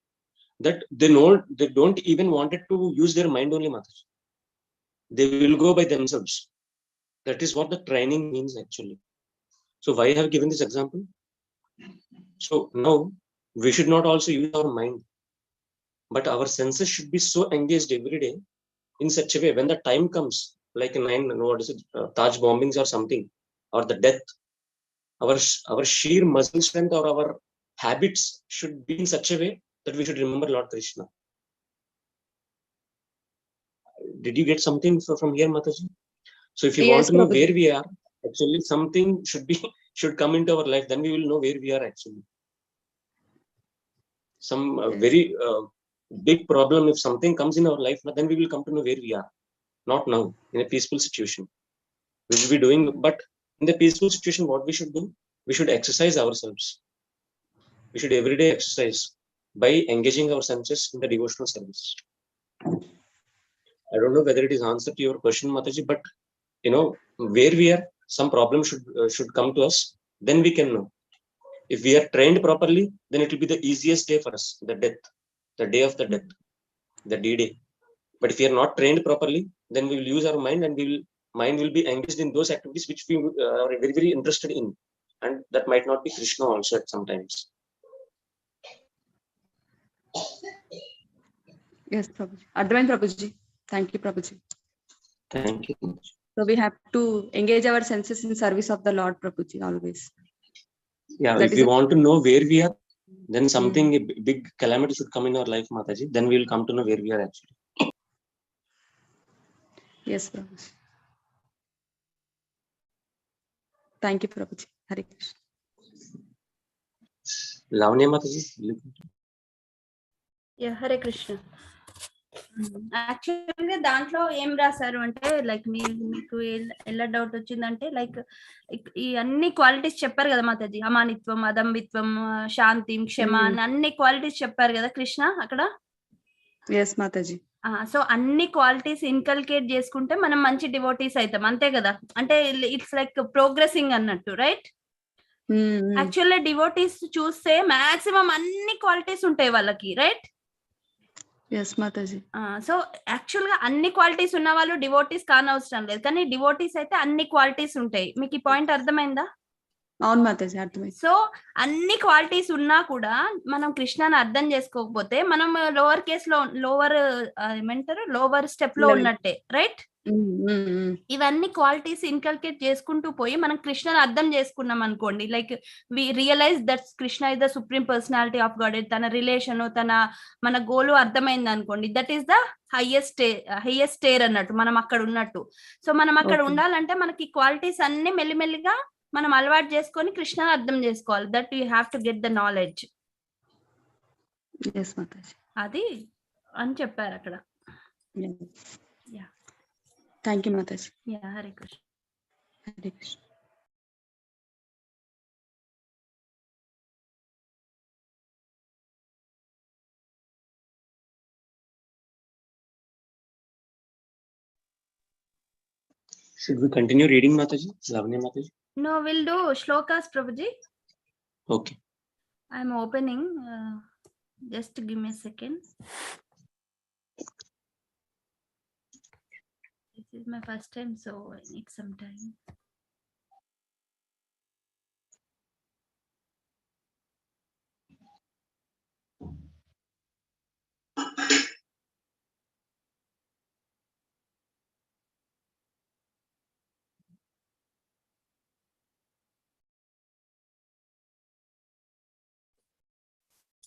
that they don't even wanted to use their mind only, Mataji. They will go by themselves. That is what the training means actually. So why I have given this example? So now we should not also use our mind, but our senses should be so engaged every day in such a way when the time comes, like Taj bombings or something, or the death, our sheer muscle strength or our habits should be in such a way that we should remember Lord Krishna. Did you get something from here, Mataji? So if you want to know where we are, actually something should come into our life, then we will know where we are actually. Some very big problem, if something comes in our life, then we will come to know where we are. Not now, in a peaceful situation. We will be doing, but in the peaceful situation, what we should do? We should exercise ourselves. We should everyday exercise by engaging our senses in the devotional service. I don't know whether it is answer to your question, Mataji, but where we are, some problem should come to us, then we can know. If we are trained properly, then it will be the easiest day for us, the day of the death, the D-Day. But if we are not trained properly, then we will use our mind and mind will be engaged in those activities which we are very, very interested in. And that might not be Krishna also at sometimes. Yes, Prabhuji. Advain Prabhuji. Thank you, Prabhuji. Thank you. So we have to engage our senses in service of the Lord, Prabhuji, always. Yeah, if we want to know where we are, then something a big calamity should come in our life, Mataji. Then we will come to know where we are actually. Yes, Prabhuji. Thank you, Prabhuji. Hare Krishna. Lavanya Mataji. Yeah, Hare Krishna. యాక్చువల్గా దాంట్లో ఏం రాశారు అంటే like మీకు ఎలా doubt వచ్చిందంటే like ఈ అన్ని క్వాలిటీస్ చెప్పారు కదా మాతాజీ, అమానిత్వం, అదంబిత్వం, శాంతి, క్షమ అని అన్ని క్వాలిటీస్ చెప్పారు కదా కృష్ణ అక్కడ. yes మాతాజీ. సో అన్ని క్వాలిటీస్ ఇన్కల్కేట్ చేసుకుంటే మనం మంచి డివోటీస్ అవుతాం, అంతే కదా? అంటే ఇట్స్ లైక్ ప్రోగ్రెసింగ్ అన్నట్టు, రైట్? యాక్చువల్లీ డివోటీస్ చూస్తే మాక్సిమం అన్ని క్వాలిటీస్ ఉంటాయి వాళ్ళకి, right? yes Mataji. So actual గా అన్ని క్వాలిటీస్ ఉన్న వాళ్ళు డివోటీస్ కానవసరం లేదు, కానీ డివోటీస్ అయితే అన్ని క్వాలిటీస్ ఉంటాయి. మీకు ఈ పాయింట్ అర్థమైందా? అవును మాతాజీ, అర్థమైంది. సో అన్ని క్వాలిటీస్ ఉన్నా కూడా మనం కృష్ణని అర్థం చేసుకోకపోతే మనం లోవర్ కేస్ లో లోవర్ స్టెప్ లో ఉన్నట్టే, రైట్? ఇవన్నీ క్వాలిటీస్ ఇన్కల్కేట్ చేసుకుంటూ పోయి మనం కృష్ణని అర్థం చేసుకున్నాం అనుకోండి, like we realize that Krishna is the supreme personality of god, తన రిలేషన్, మన గోల్ అర్థమైంది అనుకోండి, that is the highest stair అన్నట్టు, మనం అక్కడ ఉన్నట్టు. సో మనం అక్కడ ఉండాలంటే మనకి క్వాలిటీస్ అన్ని మెల్లిమెల్లిగా మనం అలవాటు చేసుకొని కృష్ణని అర్థం చేసుకోవాలి. That you have to get the knowledge. అది అని చెప్పారు అక్కడ. Thank you Mataji. Hare Krishna. Hare Krishna. Should we continue reading, Mataji? Lavanya Mataji? No, we'll do shlokas, Prabhuji. Okay. I'm opening. Just give me a second. This is my first time, so I need some time.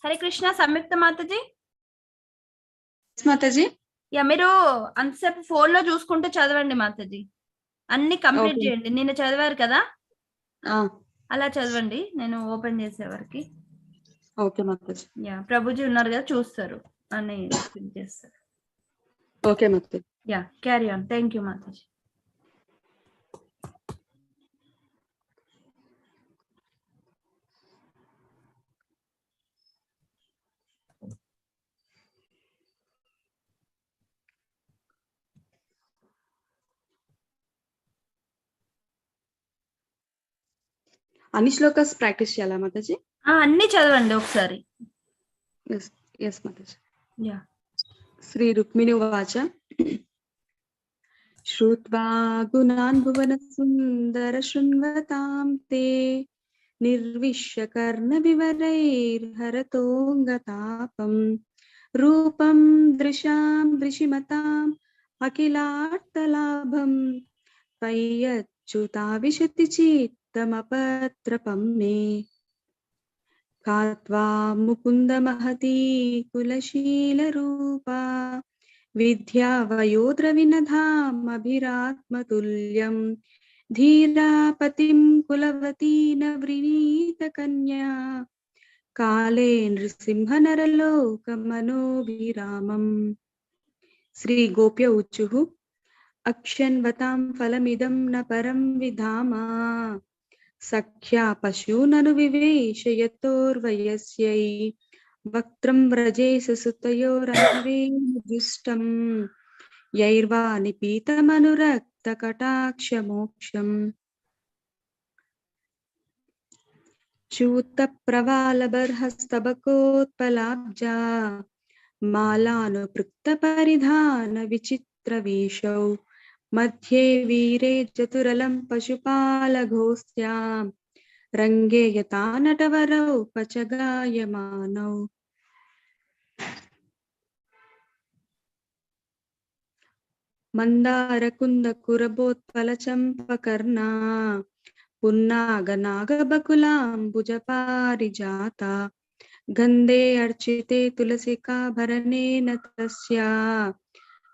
Hare Krishna Samyuktha Mataji. Mataji. Yeah, మీరు అంతసేపు phone లో చూసుకుంటూ చదవండి మాతాజీ. అన్ని complete చేయండి. నిన్న చదివారు కదా, అలా చదవండి. నేను ఓపెన్ చేసే వరకు. ఓకే మాతాజీ. యా, ప్రభుజీ ఉన్నారు కదా, చూస్తారు అని చేస్తారు. Okay Mataji. Yeah, carry on. Thank you Mataji. అన్ని శ్లోకాస్ ప్రాక్టీస్ చేయాలా మాతాజీ? అన్ని చదవండి ఒకసారి. ఎస్ మాతాజీ. యా. శ్రీ రుక్మిణి ఉవాచ శ్రుత్వా గుణాన్ భువన సుందర శృణ్వతాం తే నిర్విశ్య కర్ణ వివరైర్హరతోంగతాపం రూపం దృశాం దృశిమతాం అఖిలార్థలాభం పయ్యచ్యుతా విశతి చిత్తమపత్రపం మే కాత్వా ముకుంద మహతీ కులశీల రూపా విద్యా వయోద్ర వినధామభిరాత్మతుల్యం ధీరాపతిం కులవతీన వ్రీణీత కన్యా కాలే నృసింహ నరలోకమనోభిరామం. శ్రీ గోప్య ఉచుః అక్షన్వతాం ఫలమిదం న పరం విధామా సఖ్యా పశూనను వివేశయతోర్వయస్యై వక్త్రం వ్రజేశ సుతయోరన్వేషం యైర్వా నిపీతమనురక్త కటాక్ష మోక్షం చూత ప్రవాల బర్హస్తబకోత్పలాబ్జా మాలానుపృక్త పరిధాన విచిత్ర వేషౌ మధ్యే వీరే చతురలం పశుపాలఘోస్త్యాం రంగే యతా నటవరౌ పచగాయమానౌ. మందార కుంద కురబోత్పల చంపకర్ణా పున్నాగనాగబకులాంబుజ పారిజాత గంధే అర్చితే తులసికాభరణేన తస్యా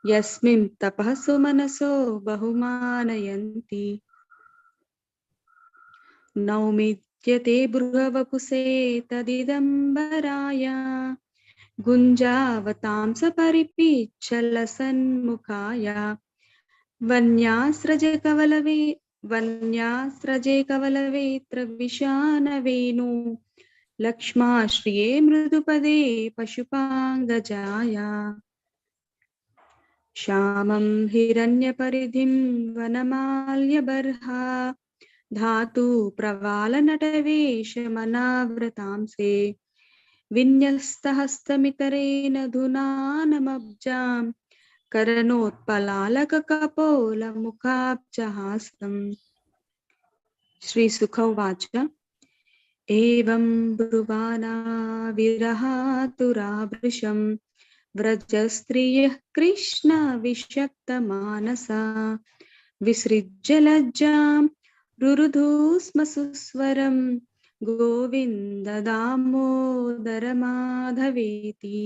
యస్మిన్ తపః సుమనసో బహుమానయంతి నౌమిద్యతే బృహవపుసే తదిదంబరాయ గుంజావతాంస పరిపిచ్చల సన్ముఖాయ వన్యాస్రజే కవలవేత్ర విశానవేణు లక్ష్మాశ్రియే మృదుపదే పశుపాంగజాయ శ్యామం హిరణ్యపరిధిం వనమాల్యబర్హా ధాతు ప్రవాల నటవేషమనావృతాంసే విన్యస్తహస్తమితరేణ ధునానమబ్జాం కరణోత్పలాలక కపోల ముఖాబ్జహాసం. శ్రీ సుఖ ఉవాచ ఏవం బ్రువాణా విరహాతురాభృశం వ్రజస్త్రియః కృష్ణ విషక్తమానసా విసృజ్య లజ్జాం రురుధూస్మ సుస్వరం గోవింద దామోదర మాధవేతి.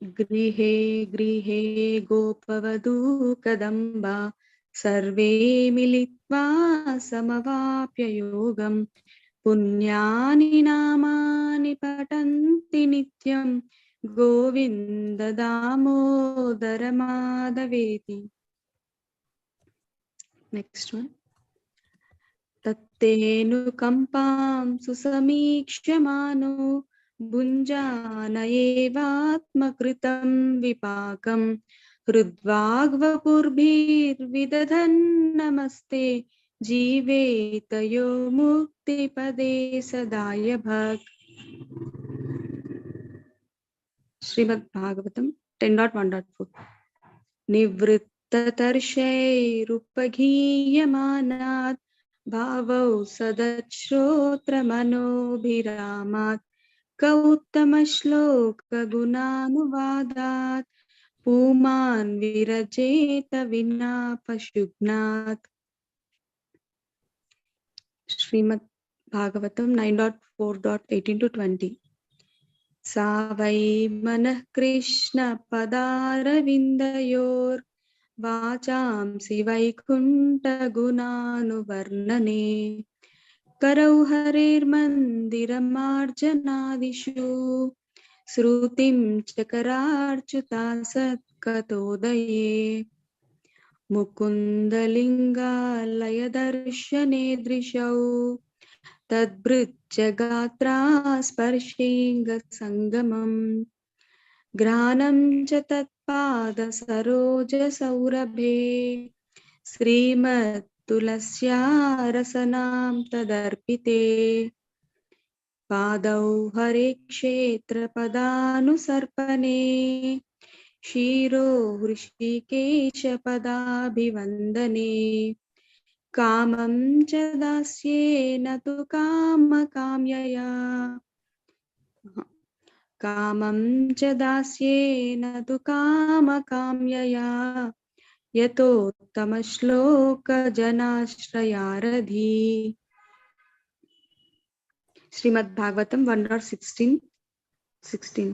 గృహే గృహే గోపవధూ కదంబా సర్వే మిలిత్వా సమవాప్య యోగం పుణ్యాని నామాని పఠంతి నిత్యం గోవింద దామోదర మాధవేతి. Next one. తత్తేను కంపాం సుసమీక్ష్యమానో భుంజానయేవాత్మకృతం విపాకం హృద్వాగ్వపుర్భిర్విదధన్ నమస్తే జీవేతయో ముక్తిపదే సదాయ భక్. శ్రీమద్ భాగవతం 10.1.4. निवृत्ततर्षैरुपगीयमानात् भावौ सदच्छ्रोत्रमनोभिरामात् कौत्तमश्लोकगुणानुवादात् पुमान् विरजेत विना पशुघ्नात्। श्रीमद् भागवतम 9.4.18-20। सा वै मनः कृष्ण पदारविन्दयोर् वाचांसि वैकुण्ठगुणानुवर्णने करौ हरेर्मन्दिरमार्जनादिषु श्रुतिं चकरार्च्युता सत्कतोदये मुकुन्दलिङ्गालयदर्शने दृशौ तद्भृत्यगात्रा स्पर्शेऽङ्गसङ्गमम् घ्राणं च तत्पादसरोजसौरभे श्रीमत्तुलस्या रसनां तदर्पिते पादौ हरे क्षेत्रपदानुसर्पणे शिरो हृषीकेशपदाभिवन्दने कामं च दास्येन तु कामकाम्यया कामं च दास्येन तु कामकाम्यया यतोत्तमश्लोकजनाश्रयारधि। श्रीमद्भागवतम 1.16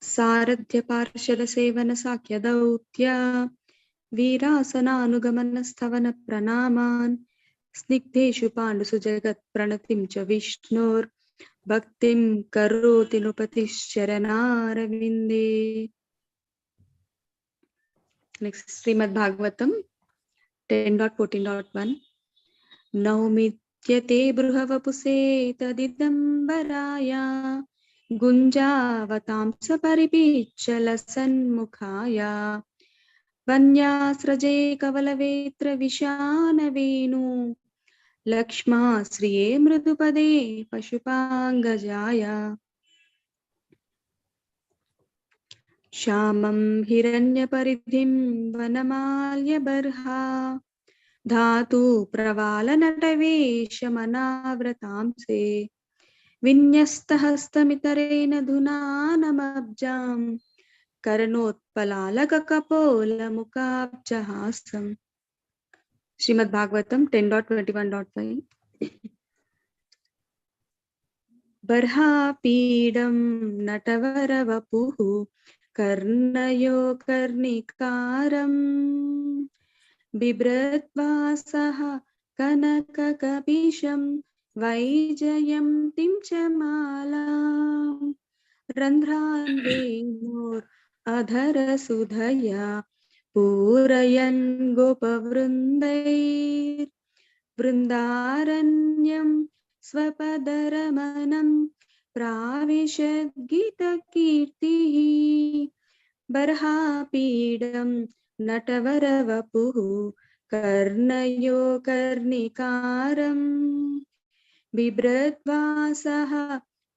सारथ्य पार्षद सेवन साख्य दौत्य वीरासनानुगमन स्थवन प्रणामान् स्निग्धेषु पाण्डुषु जगत् प्रणतिं च विष्णोर् भक्तिं करोति नृपतिश्चरणारविन्दे। नेक्स्ट श्रीमद्भागवतम 10.14.1 नौमित्यते बृहवपुषे तदिदम्बराय गुञ्जावतां सपरिपीच्चलसन्मुखाय वन्यास्रजे कवलवेत्र विशानवेणु लक्ष्माश्रिये मृदुपदे पशुपाङ्गजाय श्यामं हिरण्यपरिधिं वनमाल्यबर्हा धातु प्रवालनटवेशमनाव्रतांसे विन्यस्तहस्तमितरेण धुनानमब्जां कर्णोत्पलालककपोलमुकाब्जहासम्। श्रीमद्भागवतम 10.21.5 बर्हापीडं नटवरवपुः कर्णयो कर्णिकारम् बिभ्रद्वासः कनककपिशं वैजयन्तीं च मालां रन्ध्रान्वेणोरधरसुधया पूरयन् गोपवृन्दैर्वृन्दारण्यं स्वपदरमणं प्राविशद्गीतकीर्तिः बर्हापीडं नटवरवपुः कर्णयो कर्णिकारम् बिभ्रद्वासः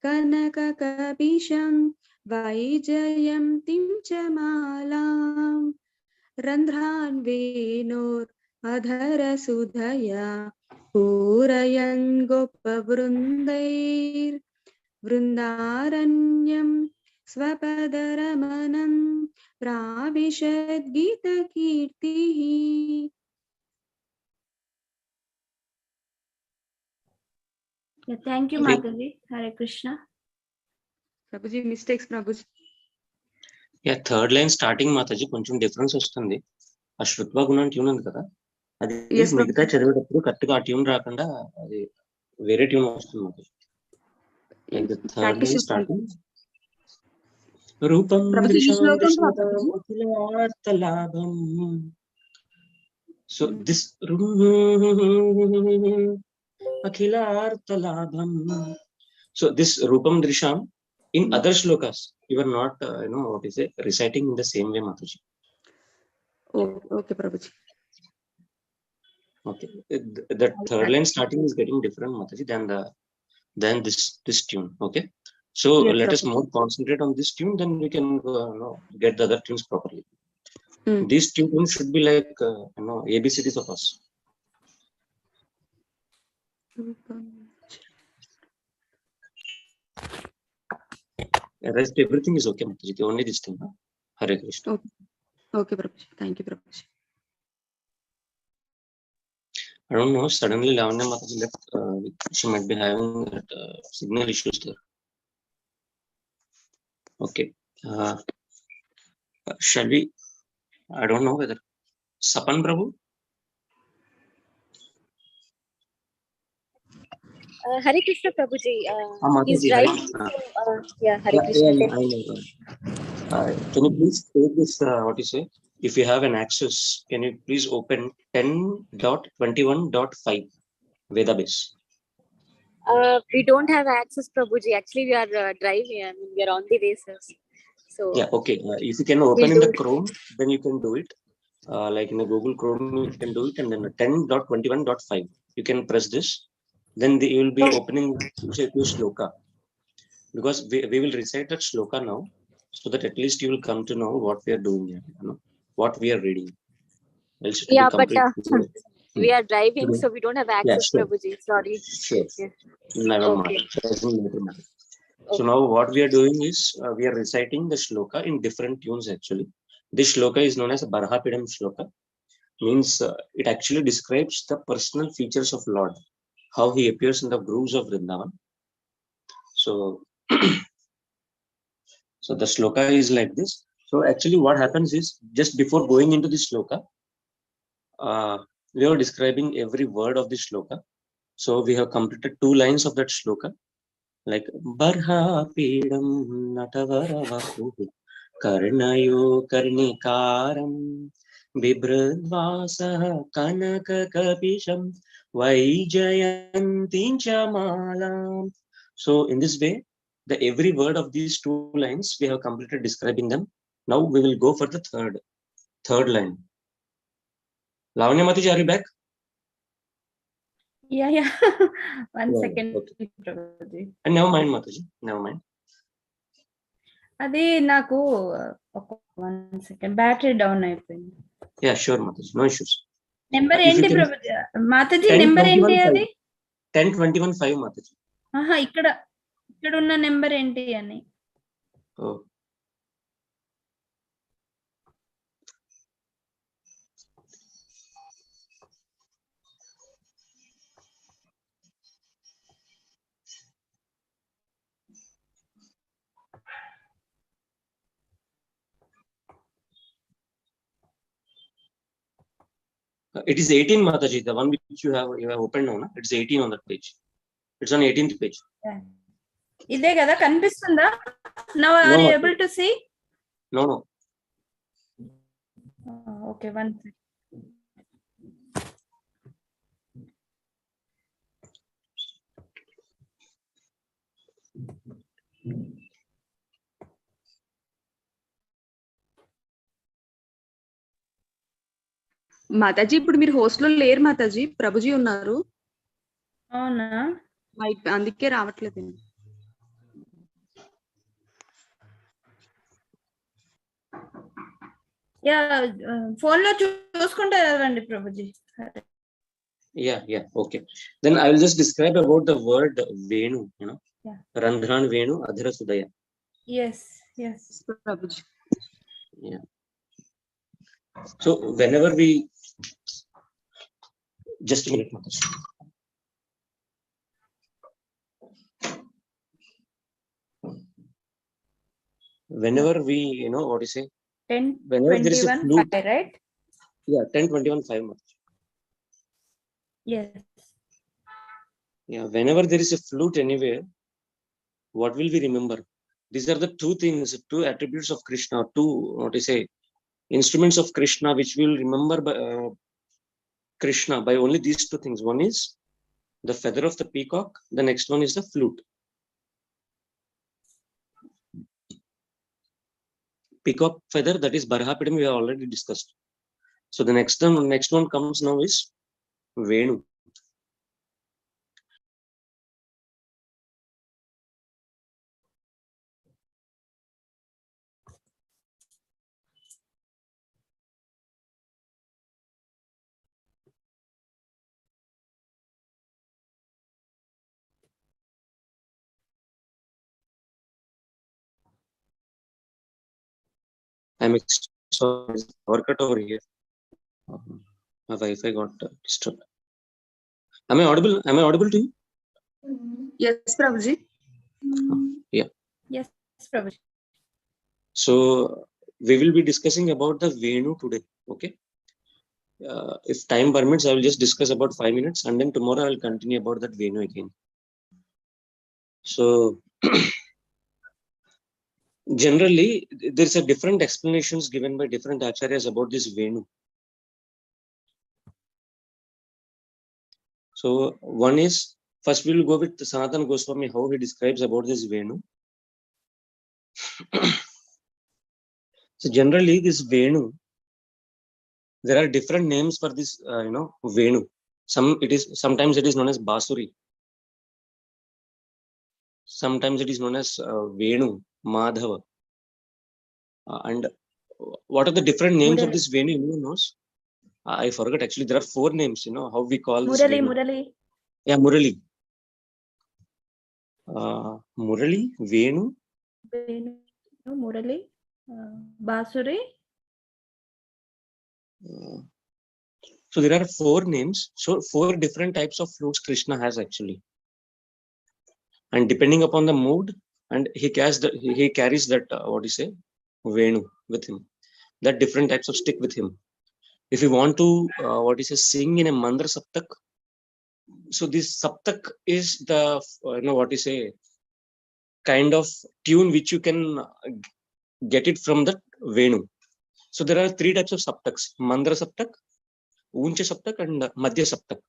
कनककपिशं वैजयन्तीं च मालां रन्ध्रान्वेणोरधरसुधया पूरयन् गोपवृन्दैर्वृन्दारण्यं स्वपदरमणं प्राविशद्गीतकीर्तिः। Yeah, thank you, Mataji. Hare Krishna. Prabhuji, mistakes, Prabhuji. Yeah, third line starting Mataji కొంచెం డిఫరెన్స్ వస్తుంది. ఆ శ్రుత్వ గుణం ట్యూన్ ఉంది కదా, అది మిగతా చదివేటప్పుడు కరెక్ట్ గా ఆ ట్యూన్ రాకుండా అది వేరే ట్యూన్ వస్తుంది Mataji. Like the third line starting రూపం దృశ్యం అఖిలార్థలాభం. So this akhilarthalabham. So this rupam drisham in other shlokas you are not what is it, reciting in the same way Mataji. Okay Prabhuji. Okay, the third line starting is getting different Mataji than this tune. Okay, so yes, let us more concentrate on this tune, then we can get the other tunes properly. These two things should be like ABCDs of us. Rest everything is okay, Mataji. Only this thing. Hare Krishna. Okay, Prabhuji. Thank you, Prabhuji. I don't know. Suddenly, Lavanya Mataji left. She might be having signal issues there. Okay. Shall we? I don't know whether Sapan Prabhu. Hare Krishna Prabhuji. He's Mataji, Hare driving. Krishna. So, yeah, Hare Krishna. I know. Can you please take this? What you say? If you have an access, can you please open 10.21.5 Vedabase? We don't have access, Prabhuji. Actually, we are driving. I mean, we are on the way, sir. So Yeah, okay. If you can open in the Chrome, then you can do it. Like in the Google Chrome, you can do it, and then 10.21.5. You can press this. Then you will be opening say to Sloka, because we will recite that Sloka now, so that at least you will come to know what we are doing here, what we are reading. Else it will yeah, be complete. we are driving, so we don't have access, sure. Prabhuji. Sorry. Sure. Yeah. Never mind. Doesn't matter. So now what we are doing is we are reciting the shloka in different tunes actually. This shloka is known as Barhapidam shloka. Means it actually describes the personal features of Lord, how he appears in the grooves of Vrindavan. So, so the shloka is like this. So actually what happens is, just before going into this shloka, we are describing every word of this shloka. So we have completed 2 lines of that shloka. Like Barhapidam Natavara Karnayo Karnikaram Bibradvasah Kanakakapisham Vaijayantinchamalam. So in this way, the every word of these 2 lines we have completed describing them. Now we will go for the third line. Lavanya Mataji, are you back? Yeah. One second. Okay. And never mind, Mataji. Never mind. అది నాకు ఒక 1 second battery down అయిపోయింది. Yeah, sure, Mataji. No issues. Number ఏంటి Prabhuji? Mataji number ఏంటి అది? 10:21:5 Mataji. ఇక్కడ ఉన్న number ఏంటి అని? It is 18, Mataji, the one which you have opened now. It's 18 on that page. It's on 18th page. ఇదే కదా కనిపిస్తుందా? Now are you able to see? No. Okay, one second. Mataji ఇప్పుడు మీరు హోస్ట్ లో లేరు మాతాజీ, ప్రభుజీ ఉన్నారు. అవునా? అందుకే రావట్లేదు. యా ఫోన్ లో చూసుకుంటే చదవండి Prabhuji. Yeah, okay. Then I will just describe about the word Venu, Yeah. Randhran Venu Adhara Sudaya. Yes. Prabhuji. Yeah. So whenever we just a minute, Mataji. Whenever we, what you say? 10:21:5, right? Yeah, 10:21:5 Mataji. Yes. Yeah, whenever there is a flute anywhere, what will we remember? These are the 2 things, 2 attributes of Krishna, 2, what you say, instruments of Krishna, which we will remember by Krishna by only these 2 things. One is the feather of the peacock, the next one is the flute. Peacock feather, that is Barhapidam, we have already discussed. So the next one comes now is Venu. I'm sorry, there's a power cut over here. My Wi-Fi got disturbed. Am I audible? Am I audible to you? Yes, Prabhuji. Yeah. Yes, Prabhuji. So we will be discussing about the Venu today. Okay. If time permits, I will just discuss about 5 minutes, and then tomorrow I will continue about that Venu again. So generally, there's a different explanations given by different acharyas about this Venu. So one is, first we will go with Sanatana Goswami, how he describes about this Venu. So generally, this Venu, there are different names for this, Venu. Sometimes it is known as Basuri. Sometimes it is known as Venu, Madhava. And what are the different names of this Venu? Anyone knows? I forgot actually. There are 4 names. How we call this Venu. Murali. Yeah, Murali. Murali, Venu. Murali, Basuri. So there are 4 names. So 4 different types of flutes Krishna has actually. And depending upon the mood, and he carries that Venu with him. That different types of stick with him. If you want to sing in a Mandra Saptak, so this Saptak is the kind of tune which you can get it from the Venu. So there are 3 types of Saptaks: Mandra Saptak, Uncha Saptak, and Madhya Saptak.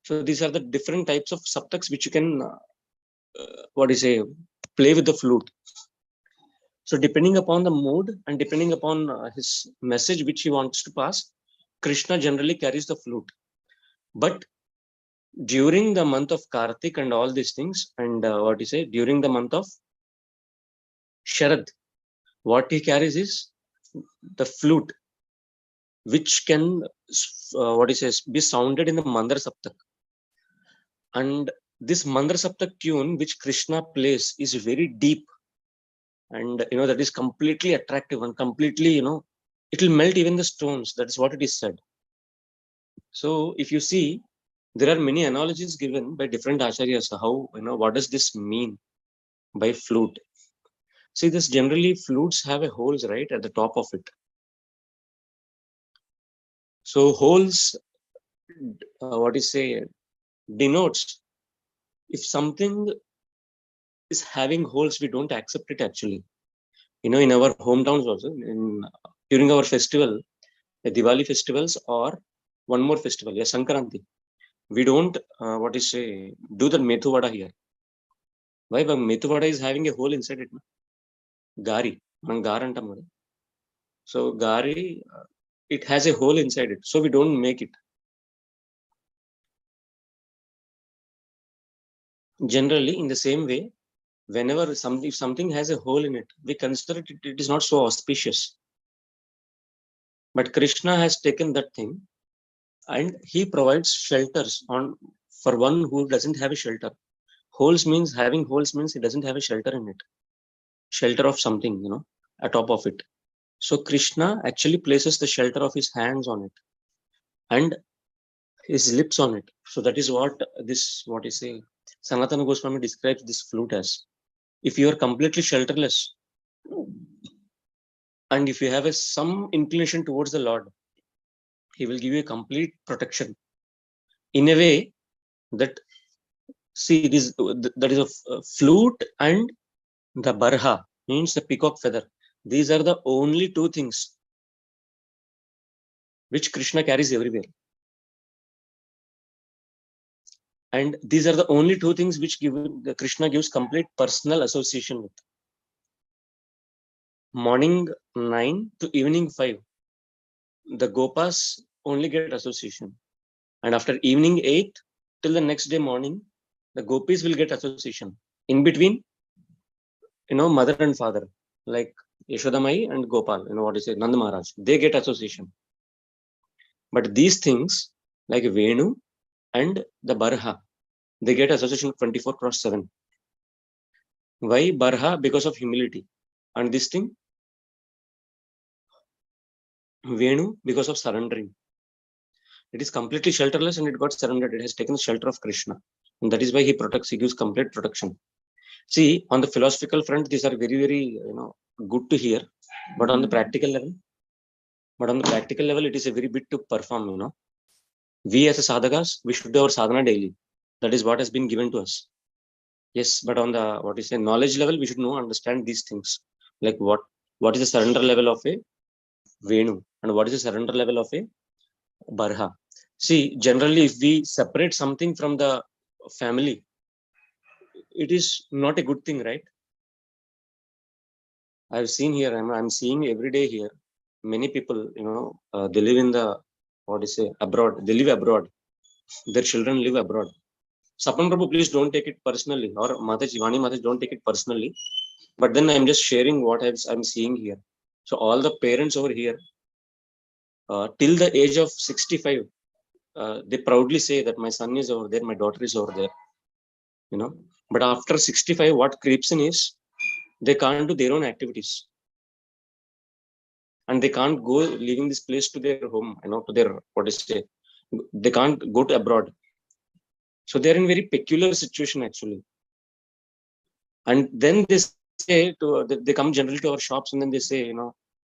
So these are the different types of Saptaks which you can play with the flute. So depending upon the mood and depending upon his message which he wants to pass, Krishna generally carries the flute. But during the month of Kartik and all these things, and during the month of Sharad, what he carries is the flute, which can be sounded in the Mandra Saptak. And this Mandra Saptak tune which Krishna plays is very deep, and that is completely attractive and completely it will melt even the stones. That is what it is said. So if you see, there are many analogies given by different acharyas. How what does this mean by flute? See, this generally flutes have a holes right at the top of it. So holes denotes if something is having holes, we don't accept it actually. In our hometowns also, during our festival, the Diwali festivals, or one more festival, Sankranti, we don't do the methu vada here. Why? But methu vada is having a hole inside it. Gari, man gar antam kada. So gari, it has a hole inside it, so we don't make it. Generally, in the same way, whenever if something has a hole in it, we consider it is not so auspicious. But Krishna has taken that thing, and he provides shelters for one who doesn't have a shelter. Having holes means he doesn't have a shelter in it. Shelter of something, atop of it. So Krishna actually places the shelter of his hands on it and his lips on it. So that is what Sanatana Goswami describes this flute as. If you are completely shelterless, and if you have some inclination towards the Lord, he will give you a complete protection in a way that, see, that is a flute and the barha, means the peacock feather. These are the only 2 things which Krishna carries everywhere. And these are the only 2 things which Krishna gives complete personal association with. Morning 9 to evening 5, the Gopas only get association. And after evening 8 till the next day morning, the Gopis will get association. In between, mother and father, like Yashodamai and Gopal, Nanda Maharaj, they get association. But these things, like Venu and the Barha, they get association 24/7. Why Barha? Because of humility. And this thing, Venu because of surrendering. It is completely shelterless and it got surrendered. It has taken the shelter of Krishna. And that is why he protects, he gives complete protection. See, on the philosophical front, these are very, very, good to hear. But on the practical level, it is a very bit to perform, We as a sadhakas, we should do our sadhana daily. That is what has been given to us. Yes, but on the, knowledge level, we should understand these things. Like what is the surrender level of a Venu and what is the surrender level of a Barha. See, generally, if we separate something from the family, it is not a good thing, right? I've seen here, I'm seeing every day here, many people, they live in the, abroad. They live abroad. Their children live abroad. Sapan Prabhu, please don't take it personally. Or Mataji, Vani Mataji, don't take it personally. But then I'm just sharing what I'm seeing here. So all the parents over here, till the age of 65, they proudly say that my son is over there, my daughter is over there, But after 65, what creeps in is they can't do their own activities. And they can't go leaving this place to their home, to their, they can't go to abroad. So they're in very peculiar situation actually. And then they say they come generally to our shops and then they say,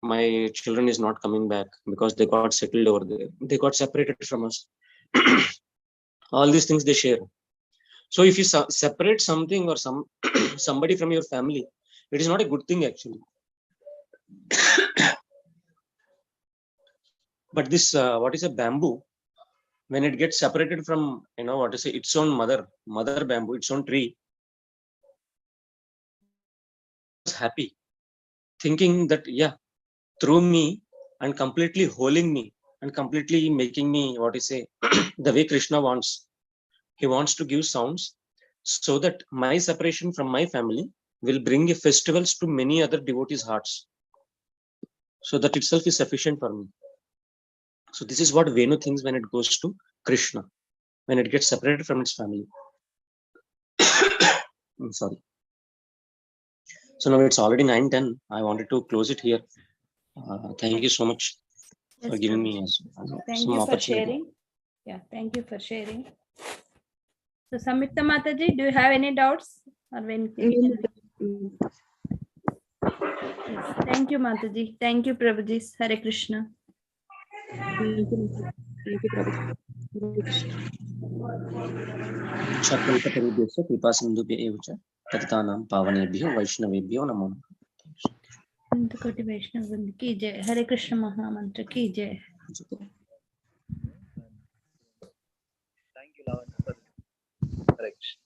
my children is not coming back because they got settled over there. They got separated from us. All these things they share. So if you separate something or somebody from your family, it is not a good thing actually. But this, what is a bamboo? When it gets separated from, its own mother bamboo, its own tree, it's happy, thinking that, through me and completely holding me and completely making me, the way Krishna wants. He wants to give sounds so that my separation from my family will bring festivals to many other devotees' hearts. So that itself is sufficient for me. So this is what Venu thinks when it goes to Krishna, when it gets separated from its family. I'm sorry. So now it's already 9:10. I wanted to close it here. Thank you so much for giving me Thank some you for opportunity. sharing. Yeah, thank you for sharing. So Samyukta Mataji, do you have any doubts? Or when? Yes. Thank you, Mataji. Thank you, Prabhuji. Hare Krishna. Thank you, Prabhuji. Kshapalpatarubhyasya kripasindhubhya eva cha patitanam pavanebhyo vaishnavebhyo namo namaः. Koti Vaishnav Vrinda ki jai. Hare Krishna Mahamantra ki jai. Thank you, Lavanya. Hare Krishna.